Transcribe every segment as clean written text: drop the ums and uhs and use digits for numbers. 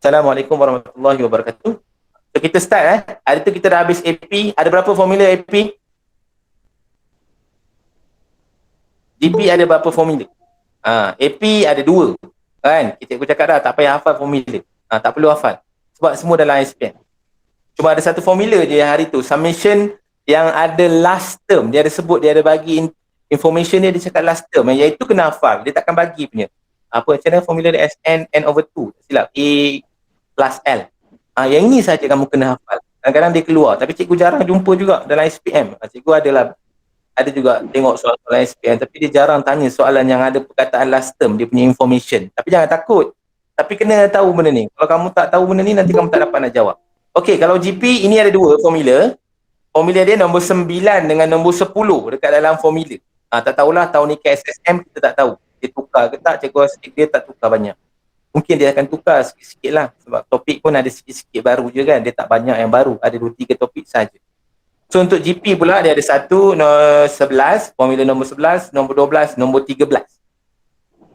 Assalamualaikum warahmatullahi wabarakatuh. So, kita start Hari tu kita dah habis AP. Ada berapa formula AP? GP ada berapa formula? AP ada 2. Kan? Cikgu cakap dah, tak payah hafal formula. Tak perlu hafal. Sebab semua dalam SPM. Cuma ada satu formula je hari tu. Summation yang ada last term. Dia ada sebut, dia ada bagi information dia cakap last term. Iaitu kena hafal. Dia takkan bagi punya. Apa macam mana formula dia SN, N/2. Silap. A plus L. Yang ini saja kamu kena hafal. Kadang-kadang dia keluar. Tapi cikgu jarang jumpa juga dalam SPM. Cikgu ada juga tengok soalan SPM. Tapi dia jarang tanya soalan yang ada perkataan last term. Dia punya information. Tapi jangan takut. Tapi kena tahu benda ni. Kalau kamu tak tahu benda ni, nanti kamu tak dapat nak jawab. Okey, kalau GP, ini ada 2 formula. Formula dia nombor 9 dengan nombor 10 dekat dalam formula. Tak tahulah tahun ni KSSM, kita tak tahu. Dia tukar ke tak, cikgu rasa dia tak tukar banyak. Mungkin dia akan tukar sikit-sikit lah. Sebab topik pun ada sikit-sikit baru je kan. Dia tak banyak yang baru. Ada 2-3 topik saja. So untuk GP pula dia ada 1, 11, formula nombor 11, nombor 12, nombor 13.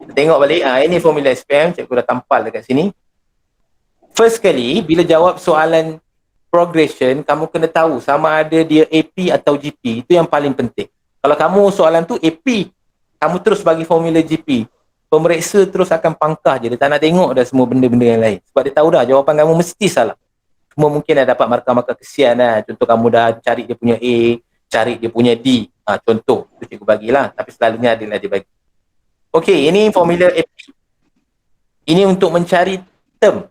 Kita tengok balik. Ini formula SPM. Cikgu dah tampal dekat sini. First kali, bila jawab soalan progression, kamu kena tahu sama ada dia AP atau GP. Itu yang paling penting. Kalau kamu soalan tu AP, kamu terus bagi formula GP. Pemeriksa terus akan pangkah je. Dia tak nak tengok dah semua benda-benda yang lain. Sebab dia tahu dah jawapan kamu mesti salah. Cuma mungkin dah dapat markah-markah kesian lah. Contoh kamu dah cari dia punya A, cari dia punya D. Contoh. Itu cikgu bagilah. Tapi selalunya adalah dia bagi. Okey, ini formula AP. Ini untuk mencari term.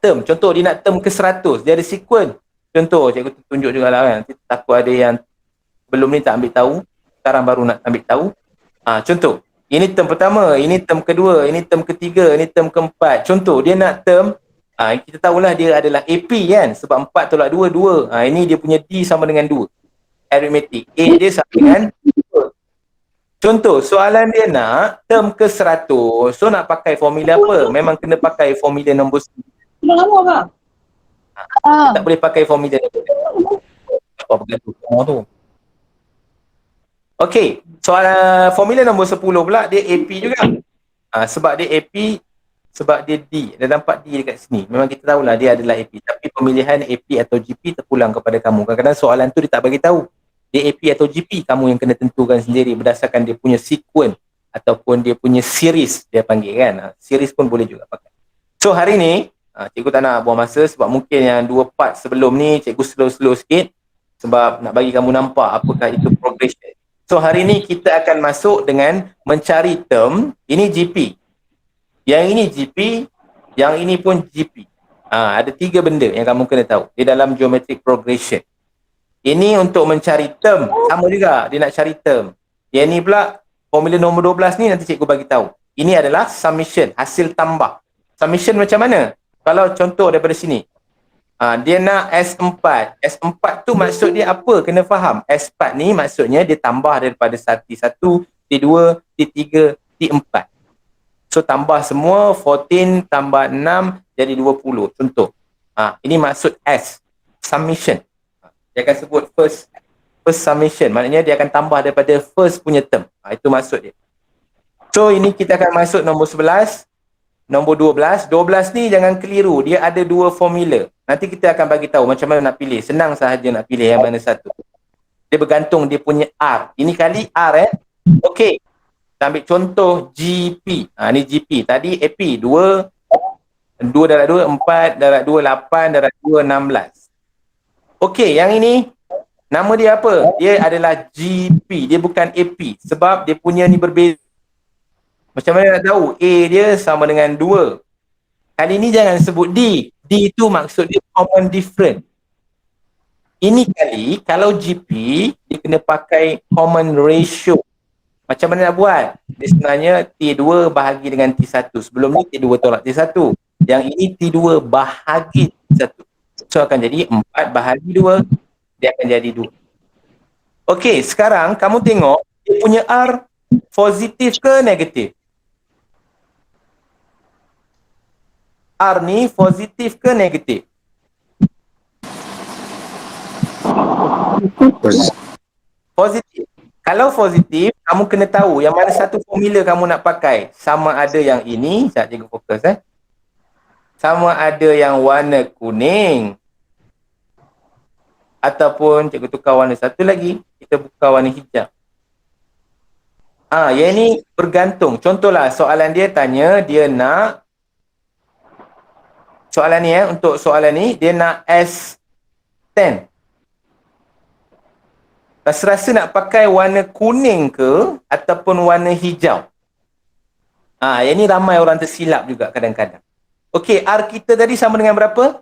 Term. Contoh dia nak term ke 100. Dia ada sequence. Contoh, cikgu tunjuk juga lah kan. Nanti takut ada yang belum ni tak ambil tahu. Sekarang baru nak ambil tahu. Contoh. Ini term pertama, ini term kedua, ini term ketiga, ini term keempat. Contoh, dia nak term, kita tahulah dia adalah AP kan. Sebab 4 tolak 2, 2. Ini dia punya D sama dengan 2. Arithmetic. A dia sama dengan 2. Contoh, soalan dia nak term ke 100. So nak pakai formula apa? Memang kena pakai formula nombor 9. Tak boleh pakai formula nombor 9. Apa bergantung semua tu. Okey, soalan formula nombor 10 pula dia AP juga. Sebab dia AP, sebab dia D. Dah nampak D dekat sini. Memang kita tahulah dia adalah AP. Tapi pemilihan AP atau GP terpulang kepada kamu. Kadang-kadang soalan tu dia tak bagi tahu. Dia AP atau GP, kamu yang kena tentukan sendiri berdasarkan dia punya sequence ataupun dia punya series dia panggil kan. Series pun boleh juga pakai. So hari ni, cikgu tak nak buang masa sebab mungkin yang 2 part sebelum ni cikgu slow-slow sikit sebab nak bagi kamu nampak apakah itu progression. So hari ni kita akan masuk dengan mencari term. Ini GP. Yang ini GP, yang ini pun GP. Ada 3 benda yang kamu kena tahu di dalam geometric progression. Ini untuk mencari term. Sama juga, dia nak cari term. Yang ini pula, formula nombor 12 ni nanti cikgu bagi tahu. Ini adalah summation, hasil tambah. Summation macam mana? Kalau contoh daripada sini. Dia nak S4. S4 tu maksud dia apa? Kena faham. S4 ni maksudnya dia tambah daripada T1, T2, T3, T4. So tambah semua, 14 tambah 6 jadi 20. Contoh. Ini maksud S. Summation. Dia akan sebut first summation. Maknanya dia akan tambah daripada first punya term. Itu maksud dia. So ini kita akan masuk nombor 11. Nombor 12. 12 ni jangan keliru. Dia ada 2 formula. Nanti kita akan bagi tahu macam mana nak pilih. Senang sahaja nak pilih yang mana satu. Dia bergantung dia punya R. Ini kali R Okey. Kita ambil contoh GP. Ni GP. Tadi AP 2 darab 2 4 darab 2 8 darab 2 16. Okey, yang ini nama dia apa? Dia adalah GP. Dia bukan AP sebab dia punya ni berbeza. Macam mana nak tahu? A dia sama dengan 2. Kali ni jangan sebut D. D itu maksud dia common different. Ini kali kalau GP dia kena pakai common ratio. Macam mana nak buat? Dia sebenarnya T2 bahagi dengan T1. Sebelum ni T2 tolak T1. Yang ini T2 bahagi T1. So akan jadi 4 bahagi 2. Dia akan jadi 2. Okey, sekarang kamu tengok dia punya R positif ke negatif? R ni positif ke negatif? Positif. Kalau positif, kamu kena tahu yang mana satu formula kamu nak pakai. Sama ada yang ini, sekejap cikgu fokus sama ada yang warna kuning ataupun cikgu tukar warna satu lagi, kita buka warna hijau. Yang ni bergantung. Contohlah soalan dia tanya dia nak soalan ni untuk soalan ni dia nak S10. Rasa-rasa nak pakai warna kuning ke ataupun warna hijau? Yang ni ramai orang tersilap juga kadang-kadang. Okey, R kita tadi sama dengan berapa?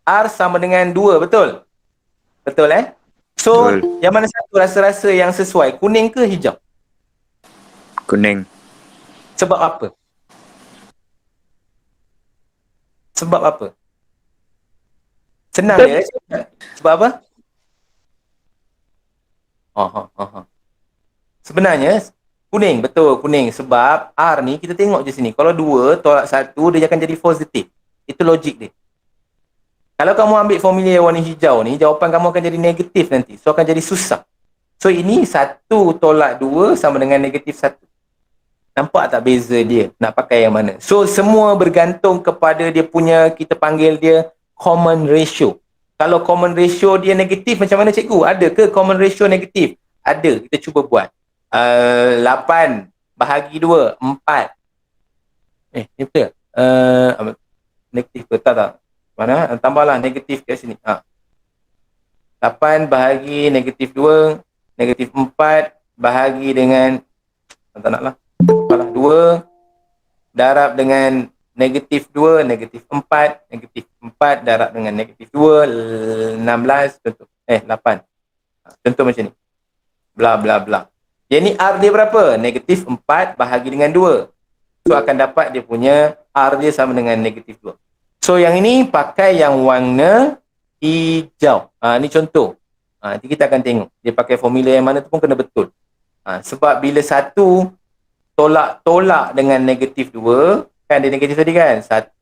R sama dengan 2, betul? Betul So, Betul. yang mana satu rasa-rasa yang sesuai? Kuning ke hijau? Kuning. Sebab apa? Sebab apa? Senang je. Sebab apa? Sebenarnya kuning, betul kuning. Sebab R ni kita tengok je sini. Kalau 2 tolak 1 dia akan jadi positif. Itu logik dia. Kalau kamu ambil formula warna hijau ni, jawapan kamu akan jadi negatif nanti. So akan jadi susah. So ini 1 tolak 2 sama dengan negatif 1. Nampak tak beza dia nak pakai yang mana? So semua bergantung kepada dia punya, kita panggil dia common ratio. Kalau common ratio dia negatif macam mana cikgu? Ada ke common ratio negatif? Ada, kita cuba buat. 8 bahagi 2, 4. Ni betul? Negatif ke? Tak. Mana? Tambahlah negatif kat sini. 8 bahagi negatif 2, negatif 4 bahagi dengan, tak naklah. Tambahlah 2 darab dengan negatif 2, negatif 4, negatif 4 darab dengan negatif 2, 16, contoh. 8. Contoh macam ni. Bla bla bla. Jadi R dia berapa? Negatif 4 bahagi dengan 2. So akan dapat dia punya R dia sama dengan negatif 2. So yang ini pakai yang warna hijau. Ni contoh. Nanti kita akan tengok. Dia pakai formula yang mana tu pun kena betul. Sebab bila 1 tolak dengan negatif 2, kan dia negatif tadi kan? 1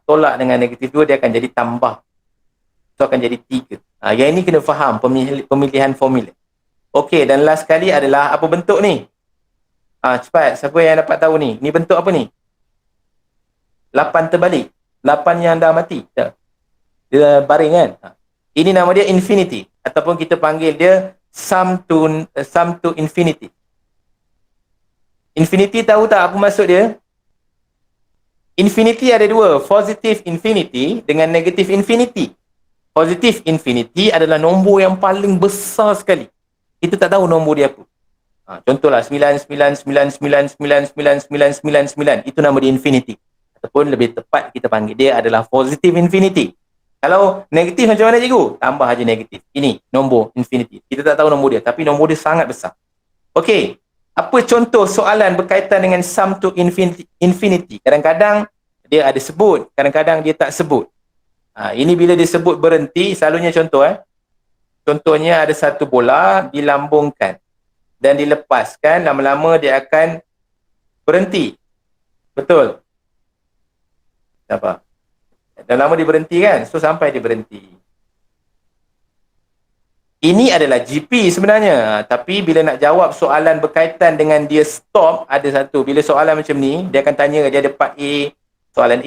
tolak dengan negatif 2 dia akan jadi tambah. So akan jadi 3. Yang ini kena faham pemilihan formula. Okey, dan last sekali adalah apa bentuk ni? Cepat, siapa yang dapat tahu ni? Ni bentuk apa ni? 8 terbalik. 8 yang dah mati. Dia baring kan? Ini nama dia infinity. Ataupun kita panggil dia sum to infinity. Infinity tahu tak apa maksud dia? Infinity ada 2. Positive infinity dengan negative infinity. Positive infinity adalah nombor yang paling besar sekali. Kita tak tahu nombor dia apa. Contohlah 999999999. Itu nama dia infinity. Ataupun lebih tepat kita panggil dia adalah positive infinity. Kalau negatif macam mana cikgu? Tambah aja negatif. Ini nombor infinity. Kita tak tahu nombor dia, tapi nombor dia sangat besar. Okey. Apa contoh soalan berkaitan dengan sum to infinity? Kadang-kadang dia ada sebut, kadang-kadang dia tak sebut. Ini bila dia sebut berhenti, selalunya contoh Contohnya ada satu bola dilambungkan dan dilepaskan, lama-lama dia akan berhenti. Betul? Apa? Dan lama dia berhenti kan? So sampai dia berhenti. Ini adalah GP sebenarnya. Tapi bila nak jawab soalan berkaitan dengan dia stop, ada satu. Bila soalan macam ni, dia akan tanya, dia ada part A, soalan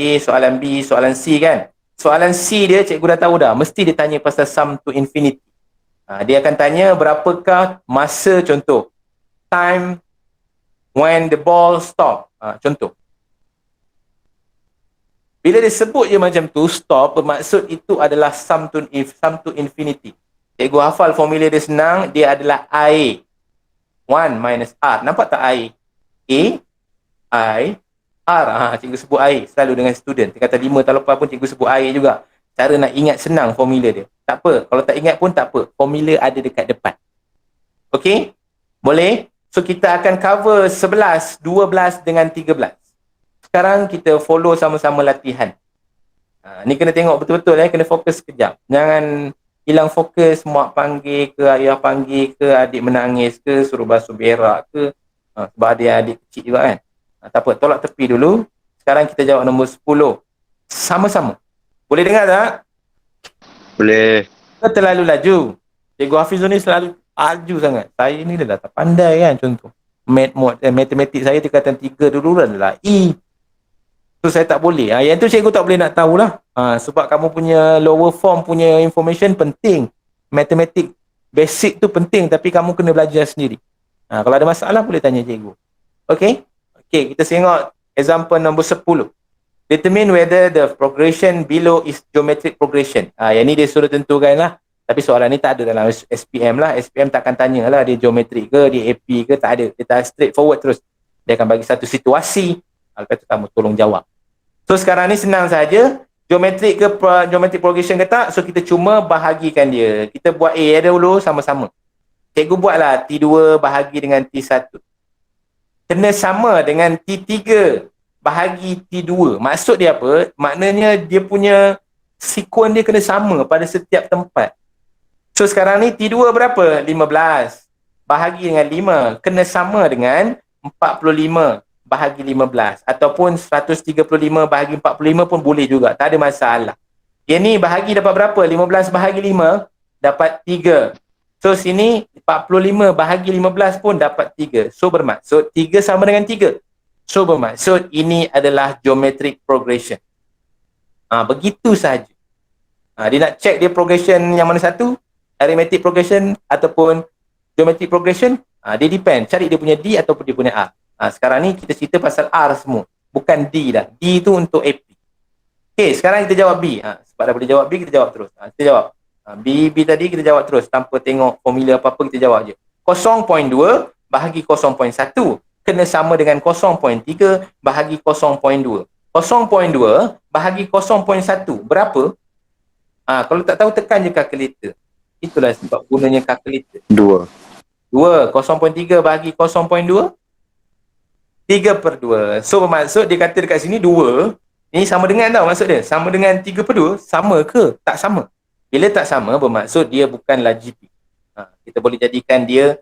B, soalan C kan? Soalan C dia cikgu dah tahu dah. Mesti dia tanya pasal sum to infinity. Dia akan tanya berapakah masa, contoh time when the ball stop. Contoh. Bila dia sebut je macam tu, stop, bermaksud itu adalah sum to infinity. Cikgu hafal formula dia senang, dia adalah I 1 minus R. Nampak tak I? I, R. Cikgu sebut I selalu dengan student. Dia kata 5 tahun lepas pun cikgu sebut I juga. Cara nak ingat senang formula dia. Tak apa. Kalau tak ingat pun tak apa. Formula ada dekat depan. Okey? Boleh? So, kita akan cover 11, 12 dengan 13. Sekarang kita follow sama-sama latihan. Ni kena tengok betul-betul kena fokus sekejap. Jangan hilang fokus, mak panggil ke, ayah panggil ke, adik menangis ke, suruh basuh berak ke. Sebab ada adik kecil juga kan. Tak apa, tolak tepi dulu. Sekarang kita jawab nombor 10. Sama-sama. Boleh dengar tak? Boleh. Terlalu laju. Cikgu Hafizul ni selalu laju sangat. Saya ni dah tak pandai kan contoh. Matematik saya tingkatan 3 dulu dah E. So saya tak boleh. Yang tu cikgu tak boleh nak tahulah. Sebab kamu punya lower form punya information penting. Matematik basic tu penting tapi kamu kena belajar sendiri. Kalau ada masalah boleh tanya cikgu. Okay? Okay, kita tengok example nombor 10. Determine whether the progression below is geometric progression. Yang ni dia suruh tentukan lah. Tapi soalan ni tak ada dalam SPM lah. SPM takkan tanya lah dia geometrik ke, dia AP ke, tak ada. Dia tak straight forward terus. Dia akan bagi satu situasi. Lepas tu kamu tolong jawab. So sekarang ni senang saja. Geometrik ke geometric progression ke tak? So kita cuma bahagikan dia. Kita buat A dulu sama-sama. Cikgu buatlah T2 bahagi dengan T1. Kena sama dengan T3 bahagi T2. Maksud dia apa? Maknanya dia punya sekuen dia kena sama pada setiap tempat. So sekarang ni T2 berapa? 15. Bahagi dengan 5. Kena sama dengan 45 bahagi 15 ataupun 135 bahagi 45 pun boleh juga, tak ada masalah. Yang ni bahagi dapat berapa? 15 bahagi 5 dapat 3. So sini 45 bahagi 15 pun dapat 3. So bermaksud 3 sama dengan 3. So bermaksud ini adalah geometric progression. Begitu saja. Dia nak check dia progression yang mana satu? Arithmetic progression ataupun geometric progression? Dia depend, cari dia punya D ataupun dia punya R. Sekarang ni kita cerita pasal R semua. Bukan D dah. D tu untuk AP. Okay, sekarang kita jawab B. Sebab dah boleh jawab B, kita jawab terus. Kita jawab. B tadi kita jawab terus. Tanpa tengok formula apa-apa, kita jawab je. 0.2 bahagi 0.1 kena sama dengan 0.3 bahagi 0.2. 0.2 bahagi 0.1 berapa? Kalau tak tahu, tekan je calculator. Itulah sebab gunanya calculator. 2. 0.3 bahagi 0.2 3/2. So bermaksud dia kata dekat sini 2. Ini sama dengan tau maksud dia. Sama dengan 3/2. Sama ke? Tak sama. Bila tak sama bermaksud dia bukanlah GP. Kita boleh jadikan dia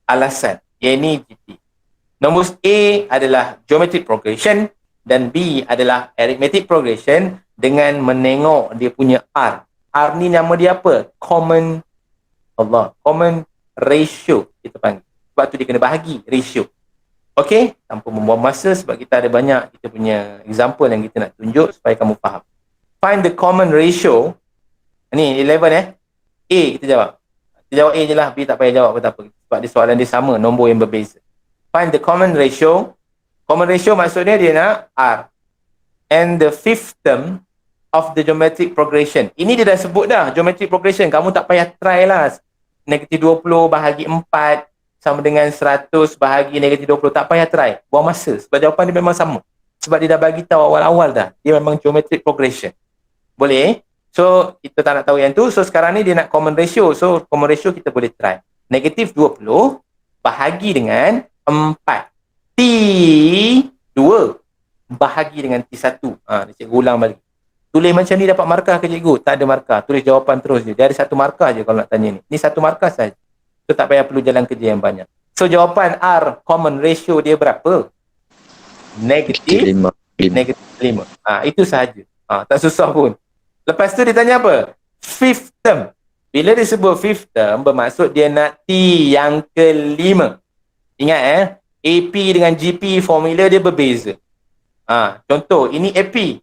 alasan. Yang ini GP. Nombor A adalah geometric progression dan B adalah arithmetic progression dengan menengok dia punya R. R ni nama dia apa? Common ratio kita panggil. Sebab tu dia kena bahagi ratio. Okey, tanpa membuang masa sebab kita ada banyak kita punya example yang kita nak tunjuk supaya kamu faham. Find the common ratio. Ni 11 A kita jawab. Kita jawab A je lah, B tak payah jawab apa-apa. Sebab dia soalan dia sama, nombor yang berbeza. Find the common ratio. Common ratio maksudnya dia nak R. And the fifth term of the geometric progression. Ini dia dah sebut dah, geometric progression. Kamu tak payah try lah. -20 bahagi 4 sama dengan 100 bahagi -20. Tak payah try. Buang masa. Sebab jawapan dia memang sama. Sebab dia dah bagi tahu awal-awal dah. Dia memang geometric progression. Boleh? So, kita tak nak tahu yang tu. So, sekarang ni dia nak common ratio. So, common ratio kita boleh try. -20 bahagi dengan 4. T2 bahagi dengan T1. Cikgu ulang balik. Tulis macam ni dapat markah ke cikgu? Tak ada markah. Tulis jawapan terus je. Dia ada satu markah je kalau nak tanya ni. Ni satu markah saja. So tak payah perlu jalan kerja yang banyak. So jawapan R common ratio dia berapa? Negatif 5. Itu sahaja. Tak susah pun. Lepas tu dia tanya apa? Fifth term. Bila dia sebut fifth term, bermaksud dia nak T yang kelima. Ingat AP dengan GP formula dia berbeza. Contoh, ini AP.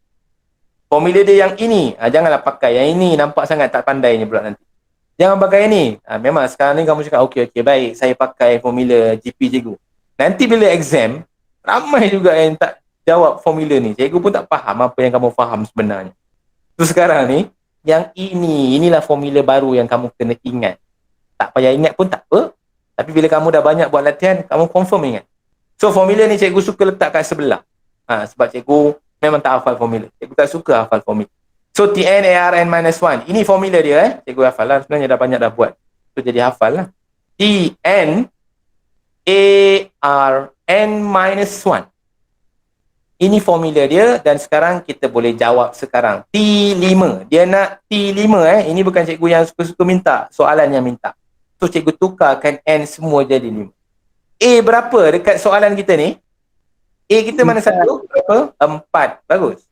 Formula dia yang ini. Janganlah pakai yang ini, nampak sangat tak pandainya pula nanti. Jangan pakai ni. Memang sekarang ni kamu cakap okey baik, saya pakai formula GP cikgu. Nanti bila exam, ramai juga yang tak jawab formula ni. Cikgu pun tak faham apa yang kamu faham sebenarnya. So sekarang ni, yang inilah formula baru yang kamu kena ingat. Tak payah ingat pun tak apa. Tapi bila kamu dah banyak buat latihan, kamu confirm ingat. So formula ni cikgu suka letak kat sebelah. Sebab cikgu memang tak hafal formula. Cikgu tak suka hafal formula. So Tn ARN minus 1. Ini formula dia Cikgu hafal lah. Sebenarnya dah banyak dah buat. So jadi hafal lah. Tn ARN minus 1. Ini formula dia dan sekarang kita boleh jawab sekarang. T5. Dia nak T5 Ini bukan cikgu yang suka-suka minta. Soalan yang minta. So cikgu tukarkan N semua jadi 5. A berapa dekat soalan kita ni? A kita mana satu? Berapa? 4. Bagus.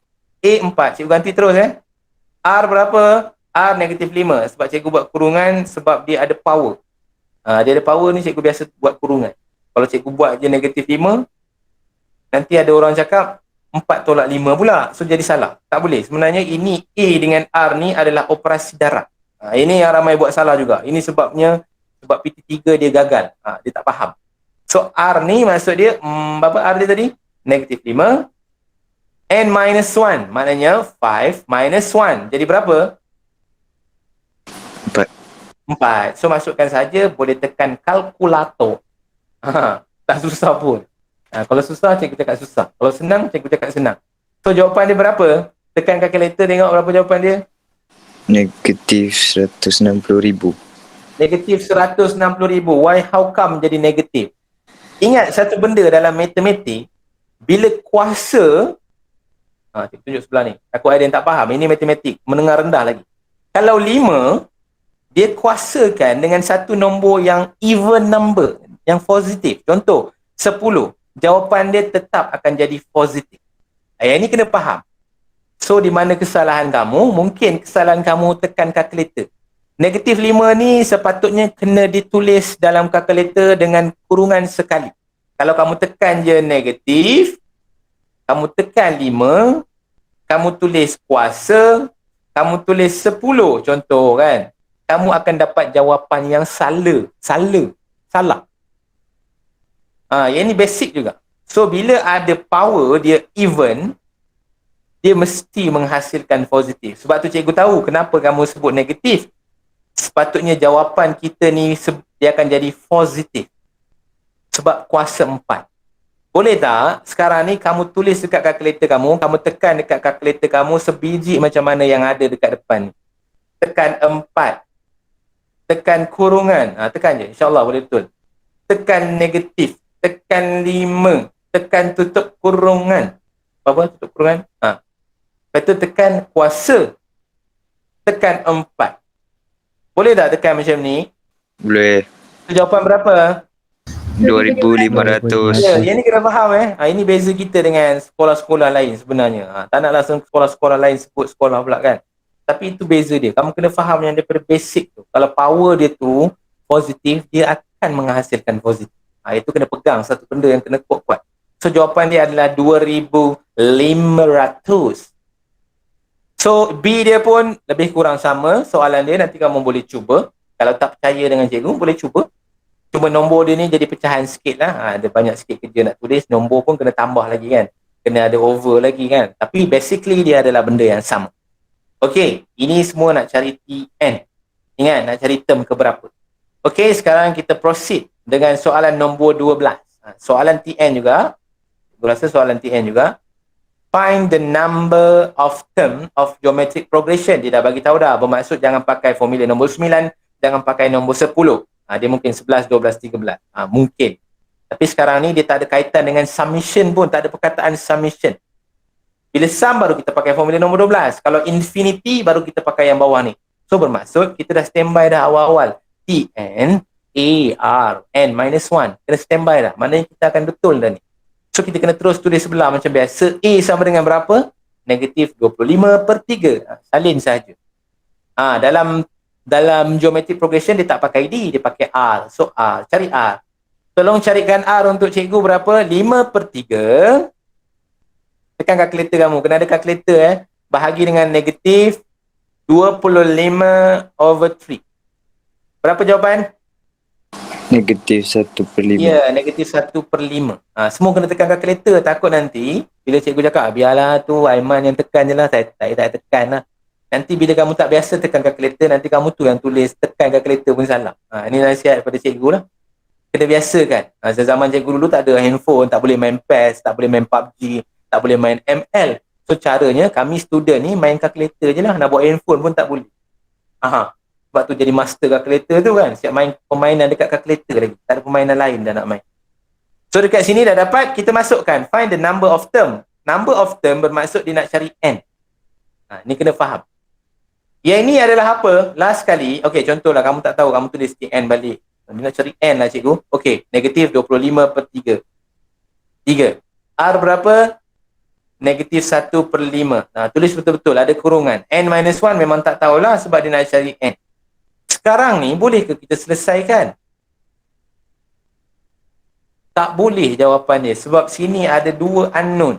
A 4. Cikgu ganti terus R berapa? R -5. Sebab cikgu buat kurungan sebab dia ada power. Dia ada power ni cikgu biasa buat kurungan. Kalau cikgu buat je -5, nanti ada orang cakap, 4 tolak 5 pula. So jadi salah. Tak boleh. Sebenarnya ini A dengan R ni adalah operasi darab. Ini yang ramai buat salah juga. Ini sebabnya sebab PT3 dia gagal. Dia tak faham. So R ni maksud dia berapa R dia tadi? Negatif 5 n minus 1. Maknanya 5 minus 1. Jadi berapa? 4. 4. So masukkan saja, boleh tekan kalkulator. Tak susah pun. Kalau susah, cikgu cakap susah. Kalau senang, cikgu cakap senang. So jawapan dia berapa? Tekan kalkulator tengok berapa jawapan dia. Negatif 160,000. Negatif 160,000. Why, how come jadi negatif? Ingat satu benda dalam matematik, bila kuasa, cikgu tunjuk sebelah ni. Takut ada yang tak faham. Ini matematik, menengah rendah lagi. Kalau 5, dia kuasakan dengan satu nombor yang even number, yang positif. Contoh, 10. Jawapan dia tetap akan jadi positif. Yang ini kena faham. So, di mana kesalahan kamu? Mungkin kesalahan kamu tekan kalkulator. Negatif 5 ni sepatutnya kena ditulis dalam kalkulator dengan kurungan sekali. Kalau kamu tekan je negatif, kamu tekan 5, kamu tulis kuasa, kamu tulis 10 contoh kan, kamu akan dapat jawapan yang salah. Yang ni basic juga. So bila ada power dia even, dia mesti menghasilkan positif. Sebab tu cikgu tahu kenapa kamu sebut negatif. Sepatutnya jawapan kita ni dia akan jadi positif. Sebab kuasa 4. Boleh tak sekarang ni kamu tulis dekat kalkulator kamu tekan dekat kalkulator kamu sebiji macam mana yang ada dekat depan ni. Tekan 4. Tekan kurungan. Tekan je. InsyaAllah boleh betul. Tekan negatif. Tekan 5. Tekan tutup kurungan. Apa tutup kurungan? Lepas tu tekan kuasa. Tekan 4. Boleh tak tekan macam ni? Boleh. Jawapan berapa? 2,500. Ya, yang ni kena faham ini beza kita dengan sekolah-sekolah lain sebenarnya. Tak nak langsung sekolah-sekolah lain sebut sekolah pula kan. Tapi itu beza dia. Kamu kena faham yang daripada basic tu. Kalau power dia tu positif, dia akan menghasilkan positif. Itu kena pegang satu benda yang kena kuat-kuat. So jawapan dia adalah 2,500. So B dia pun lebih kurang sama soalan dia. Nanti kamu boleh cuba. Kalau tak percaya dengan cikgu, boleh cuba. Cuma nombor dia ni jadi pecahan sikit lah. Ada banyak sikit kerja nak tulis. Nombor pun kena tambah lagi kan. Kena ada over lagi kan. Tapi basically dia adalah benda yang sama. Okey, ini semua nak cari TN. Ingat, nak cari term keberapa. Okey, sekarang kita proceed dengan soalan nombor 12. Soalan TN juga. Aku rasa soalan TN juga. Find the number of term of geometric progression. Dia dah bagi tahu dah. Bermaksud jangan pakai formula nombor 9. Jangan pakai nombor 10. Dia mungkin 11, 12, 13. Mungkin. Tapi sekarang ni dia tak ada kaitan dengan summation pun. Tak ada perkataan summation. Bila sum baru kita pakai formula nombor 12. Kalau infinity baru kita pakai yang bawah ni. So bermaksud kita dah standby dah awal-awal. Tn, A, R, N minus 1. Kena standby dah. Maknanya kita akan betul dah ni. So kita kena terus tulis sebelah macam biasa. A sama dengan berapa? Negatif 25/3. Salin sahaja. Dalam geometric progression dia tak pakai D, dia pakai R. So R, cari R. Tolong carikan R untuk cikgu berapa? 5/3. Tekan kalkulator kamu. Kena ada kalkulator bahagi dengan negatif 25/3. Berapa jawapan? Negatif 1/5. Ya, negatif 1/5. Semua kena tekan kalkulator. Takut nanti bila cikgu cakap, biarlah tu Aiman yang tekan je lah. Saya tak tekan lah. Nanti bila kamu tak biasa tekan kalkulator, nanti kamu tu yang tulis tekan kalkulator pun salah. Ini nasihat daripada cikgu lah. Kena biasa kan. Zaman cikgu dulu tak ada handphone, tak boleh main PES, tak boleh main PUBG, tak boleh main ML. So caranya kami student ni main kalkulator je lah. Nak buat handphone pun tak boleh. Sebab tu jadi master kalkulator tu kan. Siap main permainan dekat kalkulator lagi. Tak ada permainan lain dah nak main. So dekat sini dah dapat, kita masukkan find the number of term. Number of term bermaksud dia nak cari N. Ni kena faham. Yang ini adalah apa? Last kali, okay, contohlah kamu tak tahu, kamu tulis N balik. Dia nak cari N lah cikgu. Okay, negatif 25/3. 3. R berapa? Negatif 1/5. Tulis betul-betul, ada kurungan. N minus 1 memang tak tahulah sebab dia nak cari N. Sekarang ni, boleh ke kita selesaikan? Tak boleh jawapan dia. Sebab sini ada 2 unknown.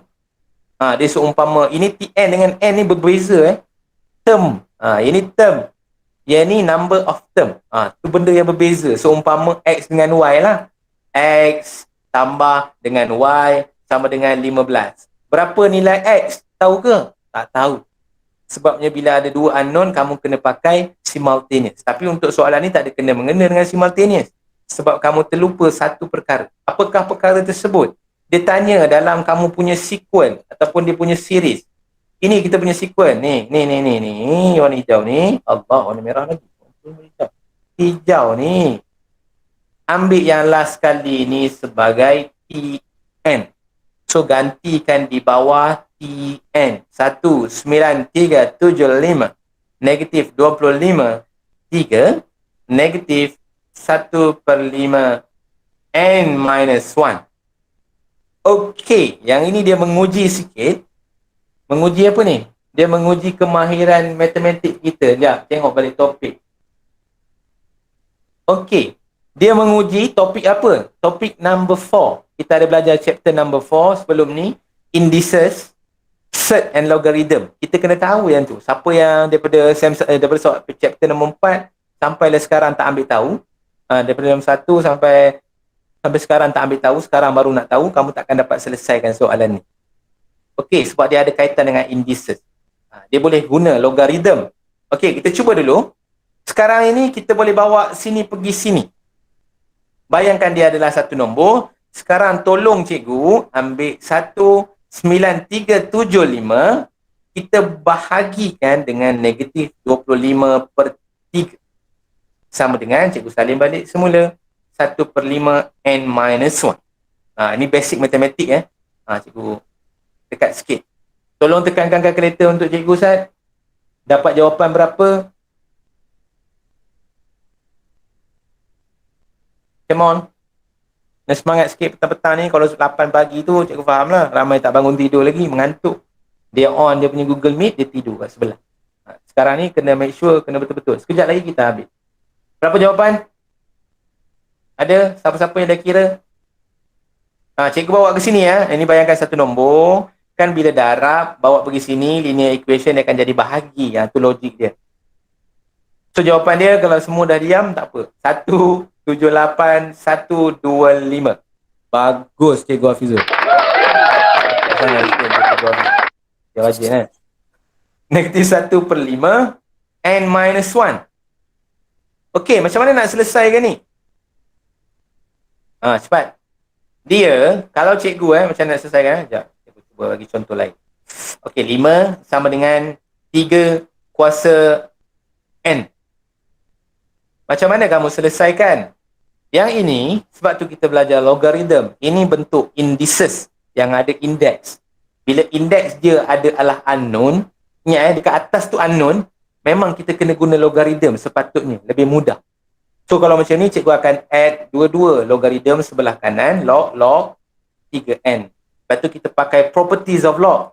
Dia seumpama, ini Tn dengan n ni berbeza term. Ini term. Yang ni number of term. Tu benda yang berbeza. Seumpama X dengan Y lah. X tambah dengan Y sama dengan 15. Berapa nilai X? Tahu ke? Tak tahu. Sebabnya bila ada dua unknown, kamu kena pakai simultaneous. Tapi untuk soalan ni tak ada kena-mengena dengan simultaneous. Sebab kamu terlupa satu perkara. Apakah perkara tersebut? Dia tanya dalam kamu punya sequence ataupun dia punya series. Ini kita punya sequence. Ni. Warna hijau ni. Allah, warna merah lagi. Hijau ni. Ambil yang last kali ni sebagai Tn. So, gantikan di bawah Tn. 19375. Negatif 25. 3. Negatif 1/5 n minus 1. Okey. Yang ini dia menguji sikit. Menguji apa ni? Dia menguji kemahiran matematik kita. Sekejap, tengok balik topik. Okey. Dia menguji topik apa? Topik number 4. Kita ada belajar chapter number 4 sebelum ni. Indices, surd and logarithm. Kita kena tahu yang tu. Siapa yang daripada chapter number 4 sampai sekarang tak ambil tahu. Daripada number 1 sampai sekarang tak ambil tahu. Sekarang baru nak tahu. Kamu takkan dapat selesaikan soalan ni. Okey, sebab dia ada kaitan dengan indices. Dia boleh guna logarithm. Okey, kita cuba dulu. Sekarang ini kita boleh bawa sini pergi sini. Bayangkan dia adalah satu nombor. Sekarang tolong cikgu ambil 19375. Kita bahagikan dengan negatif 25/3. Sama dengan cikgu salin balik semula. 1/5 n minus 1. Ini basic matematik. Cikgu dekat sikit. Tolong tekankan kalkulator untuk cikgu Ustaz. Dapat jawapan berapa? Come on. Dan semangat sikit petang-petang ni. Kalau 8 pagi tu cikgu faham lah. Ramai tak bangun tidur lagi. Mengantuk. Dia on dia punya Google Meet. Dia tidur kat sebelah. Sekarang ni kena make sure. Kena betul-betul. Sekejap lagi kita habis. Berapa jawapan? Ada? Siapa-siapa yang dah kira? Cikgu bawa ke sini ya. Ini bayangkan satu nombor. Kan bila darab, bawa pergi sini, linear equation dia akan jadi bahagi. Tu logik dia. So jawapan dia kalau semua dah diam, tak apa. 178,125. Bagus Cikgu Hafizul. Dia rajin kan. Negatif 1/5 n minus 1. Okey, macam mana nak selesaikan ni? Cepat. Dia, kalau cikgu macam mana nak selesaikan? Sekejap. Cikgu cuba bagi contoh lain. Okey, 5 sama dengan 3 kuasa n. Macam mana kamu selesaikan? Yang ini, sebab tu kita belajar logarithm. Ini bentuk indices yang ada index. Bila index dia adalah unknown, dekat atas tu unknown, memang kita kena guna logarithm sepatutnya. Lebih mudah. So kalau macam ni, cikgu akan add dua-dua logarithm sebelah kanan, log 3n. Lepas tu kita pakai properties of log.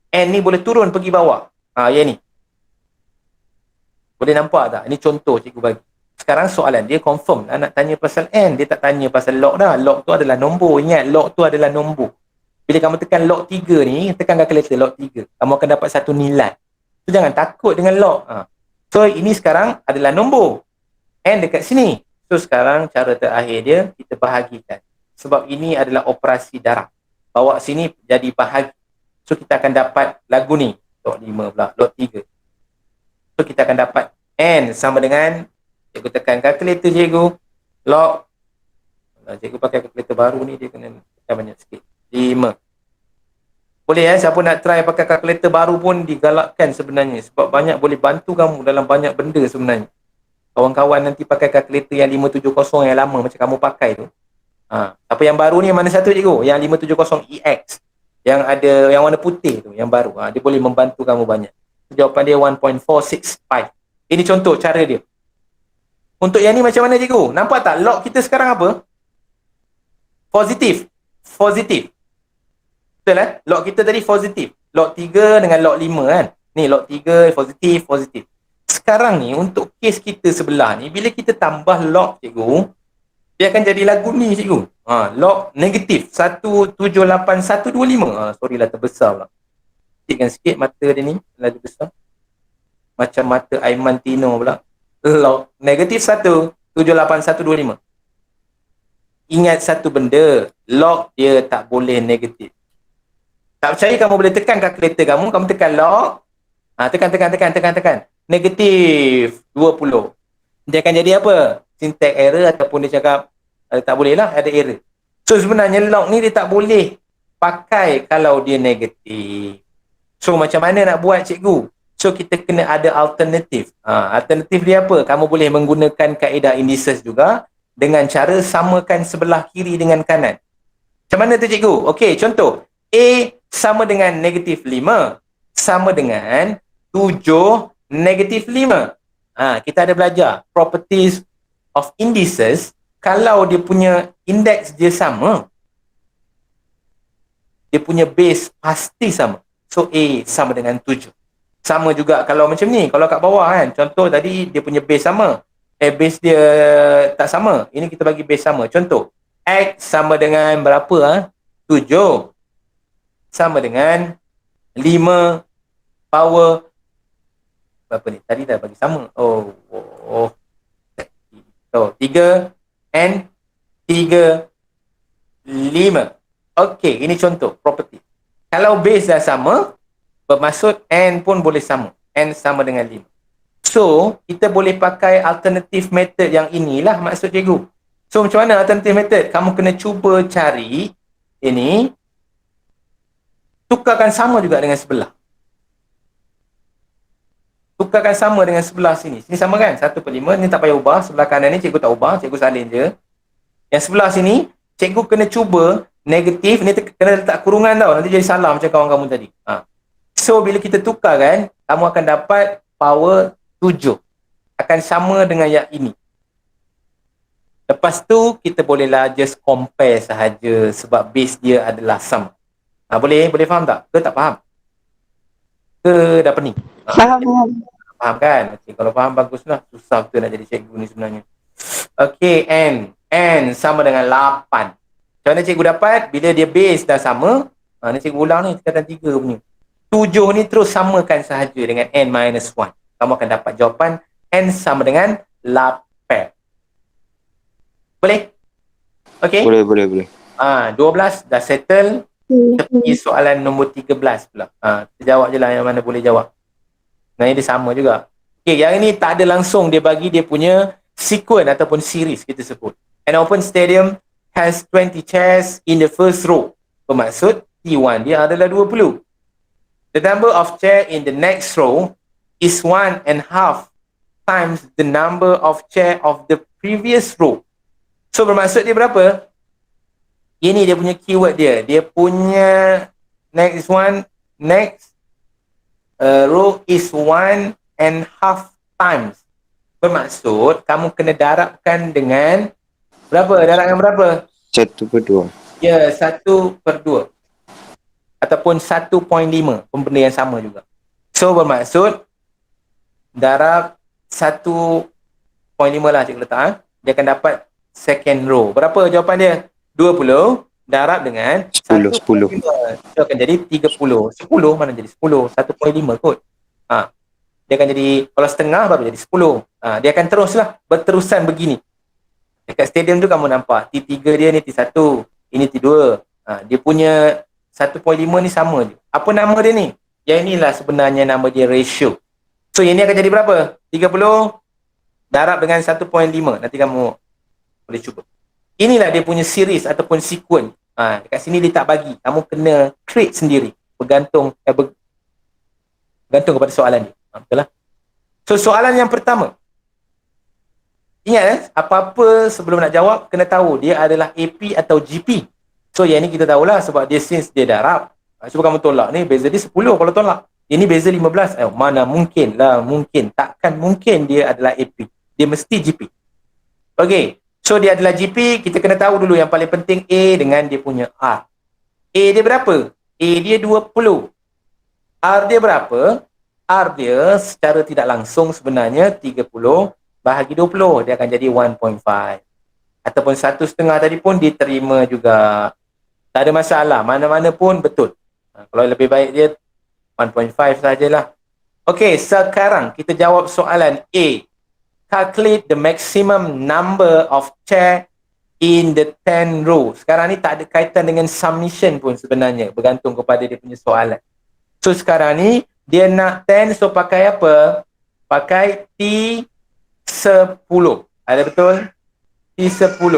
N ni boleh turun pergi bawah. Yang ni. Boleh nampak tak? Ini contoh cikgu bagi. Sekarang soalan dia confirm lah nak tanya pasal n. Dia tak tanya pasal log dah. Log tu adalah nombor. Ingat, log tu adalah nombor. Bila kamu tekan log 3 ni, tekan kalkulator log 3. Kamu akan dapat satu nilai. So jangan takut dengan log. So ini sekarang adalah nombor. N dekat sini. So sekarang cara terakhir dia kita bahagikan. Sebab ini adalah operasi darab. Bawa sini jadi bahagi. So kita akan dapat lagu ni. Log 5 pula. Log 3. So kita akan dapat N sama dengan, cikgu tekan kalkulator cikgu. Log. Cikgu pakai kalkulator baru ni, dia kena tekan banyak sikit. 5. Boleh siapa nak try pakai kalkulator baru pun digalakkan sebenarnya. Sebab banyak boleh bantu kamu dalam banyak benda sebenarnya. Kawan-kawan nanti pakai kalkulator yang 570 yang lama macam kamu pakai tu. Apa yang baru ni mana satu cikgu? Yang 570EX. Yang ada yang warna putih tu, yang baru. Dia boleh membantu kamu banyak. Jawapan dia 1.465. Ini contoh cara dia. Untuk yang ni macam mana cikgu? Nampak tak? Log kita sekarang apa? Positif. Positif. Betul Log kita tadi positif. Log 3 dengan log 5 kan? Ni log 3 positif, positif. Sekarang ni untuk kes kita sebelah ni, bila kita tambah log cikgu, dia akan jadi lagu ni cikgu. Log negatif 178,125. Sorry lah terbesar pula. Kecilkan sikit mata dia ni, lagi besar. Macam mata Aiman Tino pula. Log negatif 1, 78125. Ingat satu benda, log dia tak boleh negatif. Tak percaya kamu boleh tekan kalkulator kamu tekan log, tekan. Negatif 20. Dia akan jadi apa? Syntax error ataupun dia cakap tak boleh lah, ada error. So sebenarnya log ni dia tak boleh pakai kalau dia negatif. So macam mana nak buat cikgu? So kita kena ada alternatif. Alternatif dia apa? Kamu boleh menggunakan kaedah indices juga dengan cara samakan sebelah kiri dengan kanan. Macam mana tu cikgu? Okey, contoh. A sama dengan negatif 5 sama dengan 7 negatif 5. Kita ada belajar properties of indices. Kalau dia punya indeks dia sama, dia punya base pasti sama. So A sama dengan 7. Sama juga kalau macam ni, kalau kat bawah kan, contoh tadi dia punya base sama, base dia tak sama, ini kita bagi base sama. Contoh X sama dengan berapa? 7 sama dengan 5 power berapa ni? Tadi dah bagi sama. So 3 and 3 5. Okey, ini contoh property. Kalau base dah sama, bermaksud n pun boleh sama. N sama dengan 5. So, kita boleh pakai alternative method yang inilah maksud cikgu. So, macam mana alternative method? Kamu kena cuba cari ini, tukarkan sama juga dengan sebelah. Tukarkan sama dengan sebelah sini. Sini sama kan? 1/5. Ni tak payah ubah. Sebelah kanan ni cikgu tak ubah. Cikgu salin je. Yang sebelah sini, cikgu kena cuba negatif. Ni kena letak kurungan tau. Nanti jadi salah macam kawan kamu tadi. So, bila kita tukar kan, kamu akan dapat power 7. Akan sama dengan yang ini. Lepas tu, kita bolehlah just compare sahaja sebab base dia adalah sama. Boleh faham tak? Ke tak faham? Ke dah pening? Faham. Faham kan? Okay, kalau faham baguslah. Susah betul nak jadi cikgu ni sebenarnya. Okey, N sama dengan 8. Macam mana cikgu dapat? Bila dia base dah sama, ni cikgu ulang ni, tingkatan 3 punya. 7 ni terus samakan sahaja dengan N minus 1. Kamu akan dapat jawapan N sama dengan 8. Boleh? Okey? Boleh. 12 dah settle. Kita pergi soalan nombor 13 pula. Kita jawab je lah yang mana boleh jawab. Nah, ini dia sama juga. Okay, yang ini tak ada langsung dia bagi dia punya sequence ataupun series kita sebut. An open stadium has 20 chairs in the first row. Bermaksud T1 dia adalah 20. The number of chair in the next row is 1.5 times the number of chair of the previous row. So bermaksud dia berapa? Ini dia punya keyword dia. Dia punya next row is 1.5 times. Bermaksud kamu kena darabkan dengan berapa? Darabkan berapa? 1/2. Ya, 1/2. Ataupun 1.5. Pun benda yang sama juga. So bermaksud darab 1.5 lah cikgu letak. Dia akan dapat second row. Berapa jawapan dia? 20 darab dengan 10. Dia akan jadi 30. 10 mana jadi 10? 1.5 kot. Dia akan jadi, kalau setengah baru jadi 10. Dia akan teruslah berterusan begini. Dekat stadium tu kamu nampak T3 dia ni T1, ini T2. Dia punya 1.5 ni sama je. Apa nama dia ni? Yang inilah sebenarnya nama dia ratio. So yang ni akan jadi berapa? 30 darab dengan 1.5. Nanti kamu boleh cuba. Inilah dia punya series ataupun sequence. Dekat sini dia tak bagi. Kamu kena create sendiri. Bergantung kepada soalan dia. Betul lah. So soalan yang pertama. Ingat apa-apa sebelum nak jawab, kena tahu dia adalah AP atau GP. So yang ni kita tahulah sebab dia since dia darab. Cuba kamu tolak ni, beza dia 10 kalau tolak. Ini beza 15. Mana mungkin lah, mungkin. Takkan mungkin dia adalah AP. Dia mesti GP. Okay. So dia adalah GP, kita kena tahu dulu yang paling penting A dengan dia punya R. A dia berapa? A dia 20. R dia berapa? R dia secara tidak langsung sebenarnya 30 bahagi 20. Dia akan jadi 1.5. Ataupun 1.5 tadi pun diterima juga. Tak ada masalah. Mana-mana pun betul. Kalau lebih baik dia 1.5 sajalah. Okey, sekarang kita jawab soalan A. Calculate the maximum number of chair in the 10 row. Sekarang ni tak ada kaitan dengan summation pun sebenarnya, bergantung kepada dia punya soalan. So sekarang ni dia nak 10, so pakai apa? Pakai T10. Ada betul? T10.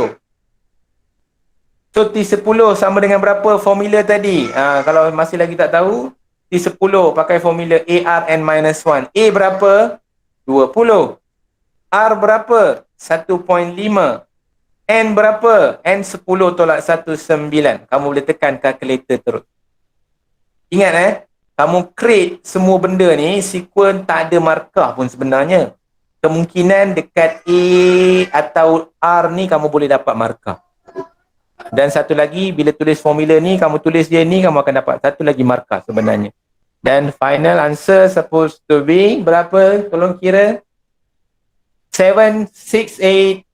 So T10 sama dengan berapa formula tadi? Kalau masih lagi tak tahu, T10 pakai formula ARN-1. A berapa? 20. R berapa? 1.5. N berapa? N 10 tolak 1, 9. Kamu boleh tekan calculator terus. Ingat kamu create semua benda ni, sequence tak ada markah pun sebenarnya. Kemungkinan dekat A atau R ni kamu boleh dapat markah. Dan satu lagi, bila tulis formula ni, kamu tulis dia ni, kamu akan dapat satu lagi markah sebenarnya. Dan final answer supposed to be berapa? Tolong kira. 768.9.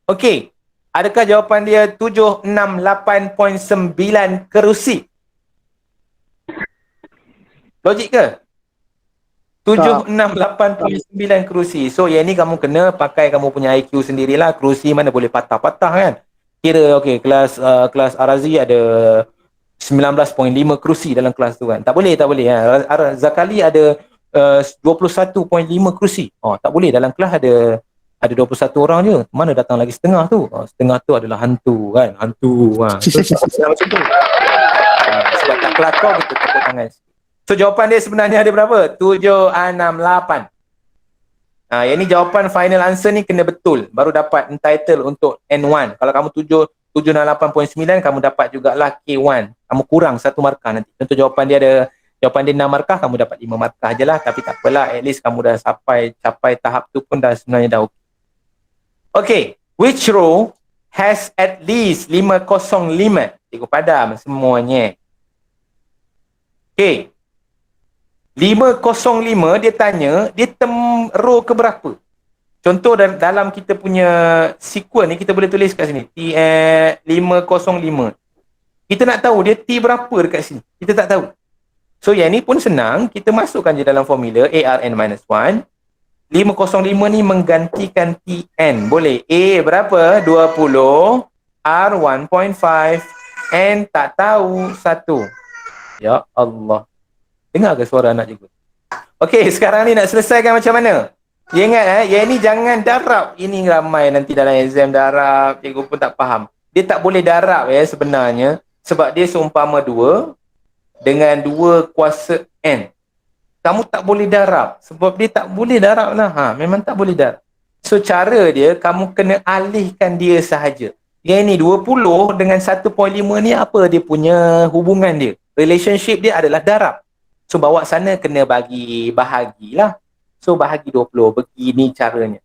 Okey. Adakah jawapan dia 768.9 kerusi? Logik ke? 768.9 kerusi. So yang ni kamu kena pakai kamu punya IQ sendirilah. Kerusi mana boleh patah-patah kan. Kira okey, kelas Arazi ada 19.5 kerusi dalam kelas tu kan. Tak boleh kan. Zakali ada 21.5 kerusi. Tak boleh, dalam kelas ada 21 orang je. Mana datang lagi setengah tu? Setengah tu adalah hantu kan. Hantu. So, macam tu. Sebab tak kelakar kita tepuk tangan. So jawapan dia sebenarnya ada berapa? 768. Yang ni jawapan final answer ni kena betul. Baru dapat entitle untuk N1. Kalau kamu 768.9, kamu dapat jugalah K1. Kamu kurang satu markah nanti. Contoh jawapan dia 6 markah, kamu dapat 5 markah je lah. Tapi tak apalah, at least kamu dah capai tahap tu pun dah sebenarnya dah okey. Okay, which row has at least 505? Cikgu padam semuanya. Okay. 505 dia tanya, dia row ke berapa? Contoh dalam kita punya sequence ni, kita boleh tulis kat sini. T 505. Kita nak tahu dia T berapa dekat sini. Kita tak tahu. So yang ni pun senang. Kita masukkan je dalam formula ARN-1. 505 ni menggantikan TN. Boleh. A berapa? 20. R 1.5. N tak tahu 1. Ya Allah. Dengar ke suara anak cikgu? Okey, sekarang ni nak selesaikan macam mana? Ya ingat yang ni jangan darab. Ini ramai nanti dalam exam darab. Cikgu pun tak faham. Dia tak boleh darab sebenarnya. Sebab dia seumpama 2 dengan 2 kuasa N. Kamu tak boleh darab. Sebab dia tak boleh darab lah. Memang tak boleh darab. So cara dia, kamu kena alihkan dia sahaja. Yang ni 20 dengan 1.5 ni apa dia punya hubungan dia? Relationship dia adalah darab. So bawa sana kena bagi bahagilah. So bahagi 20. Begini caranya.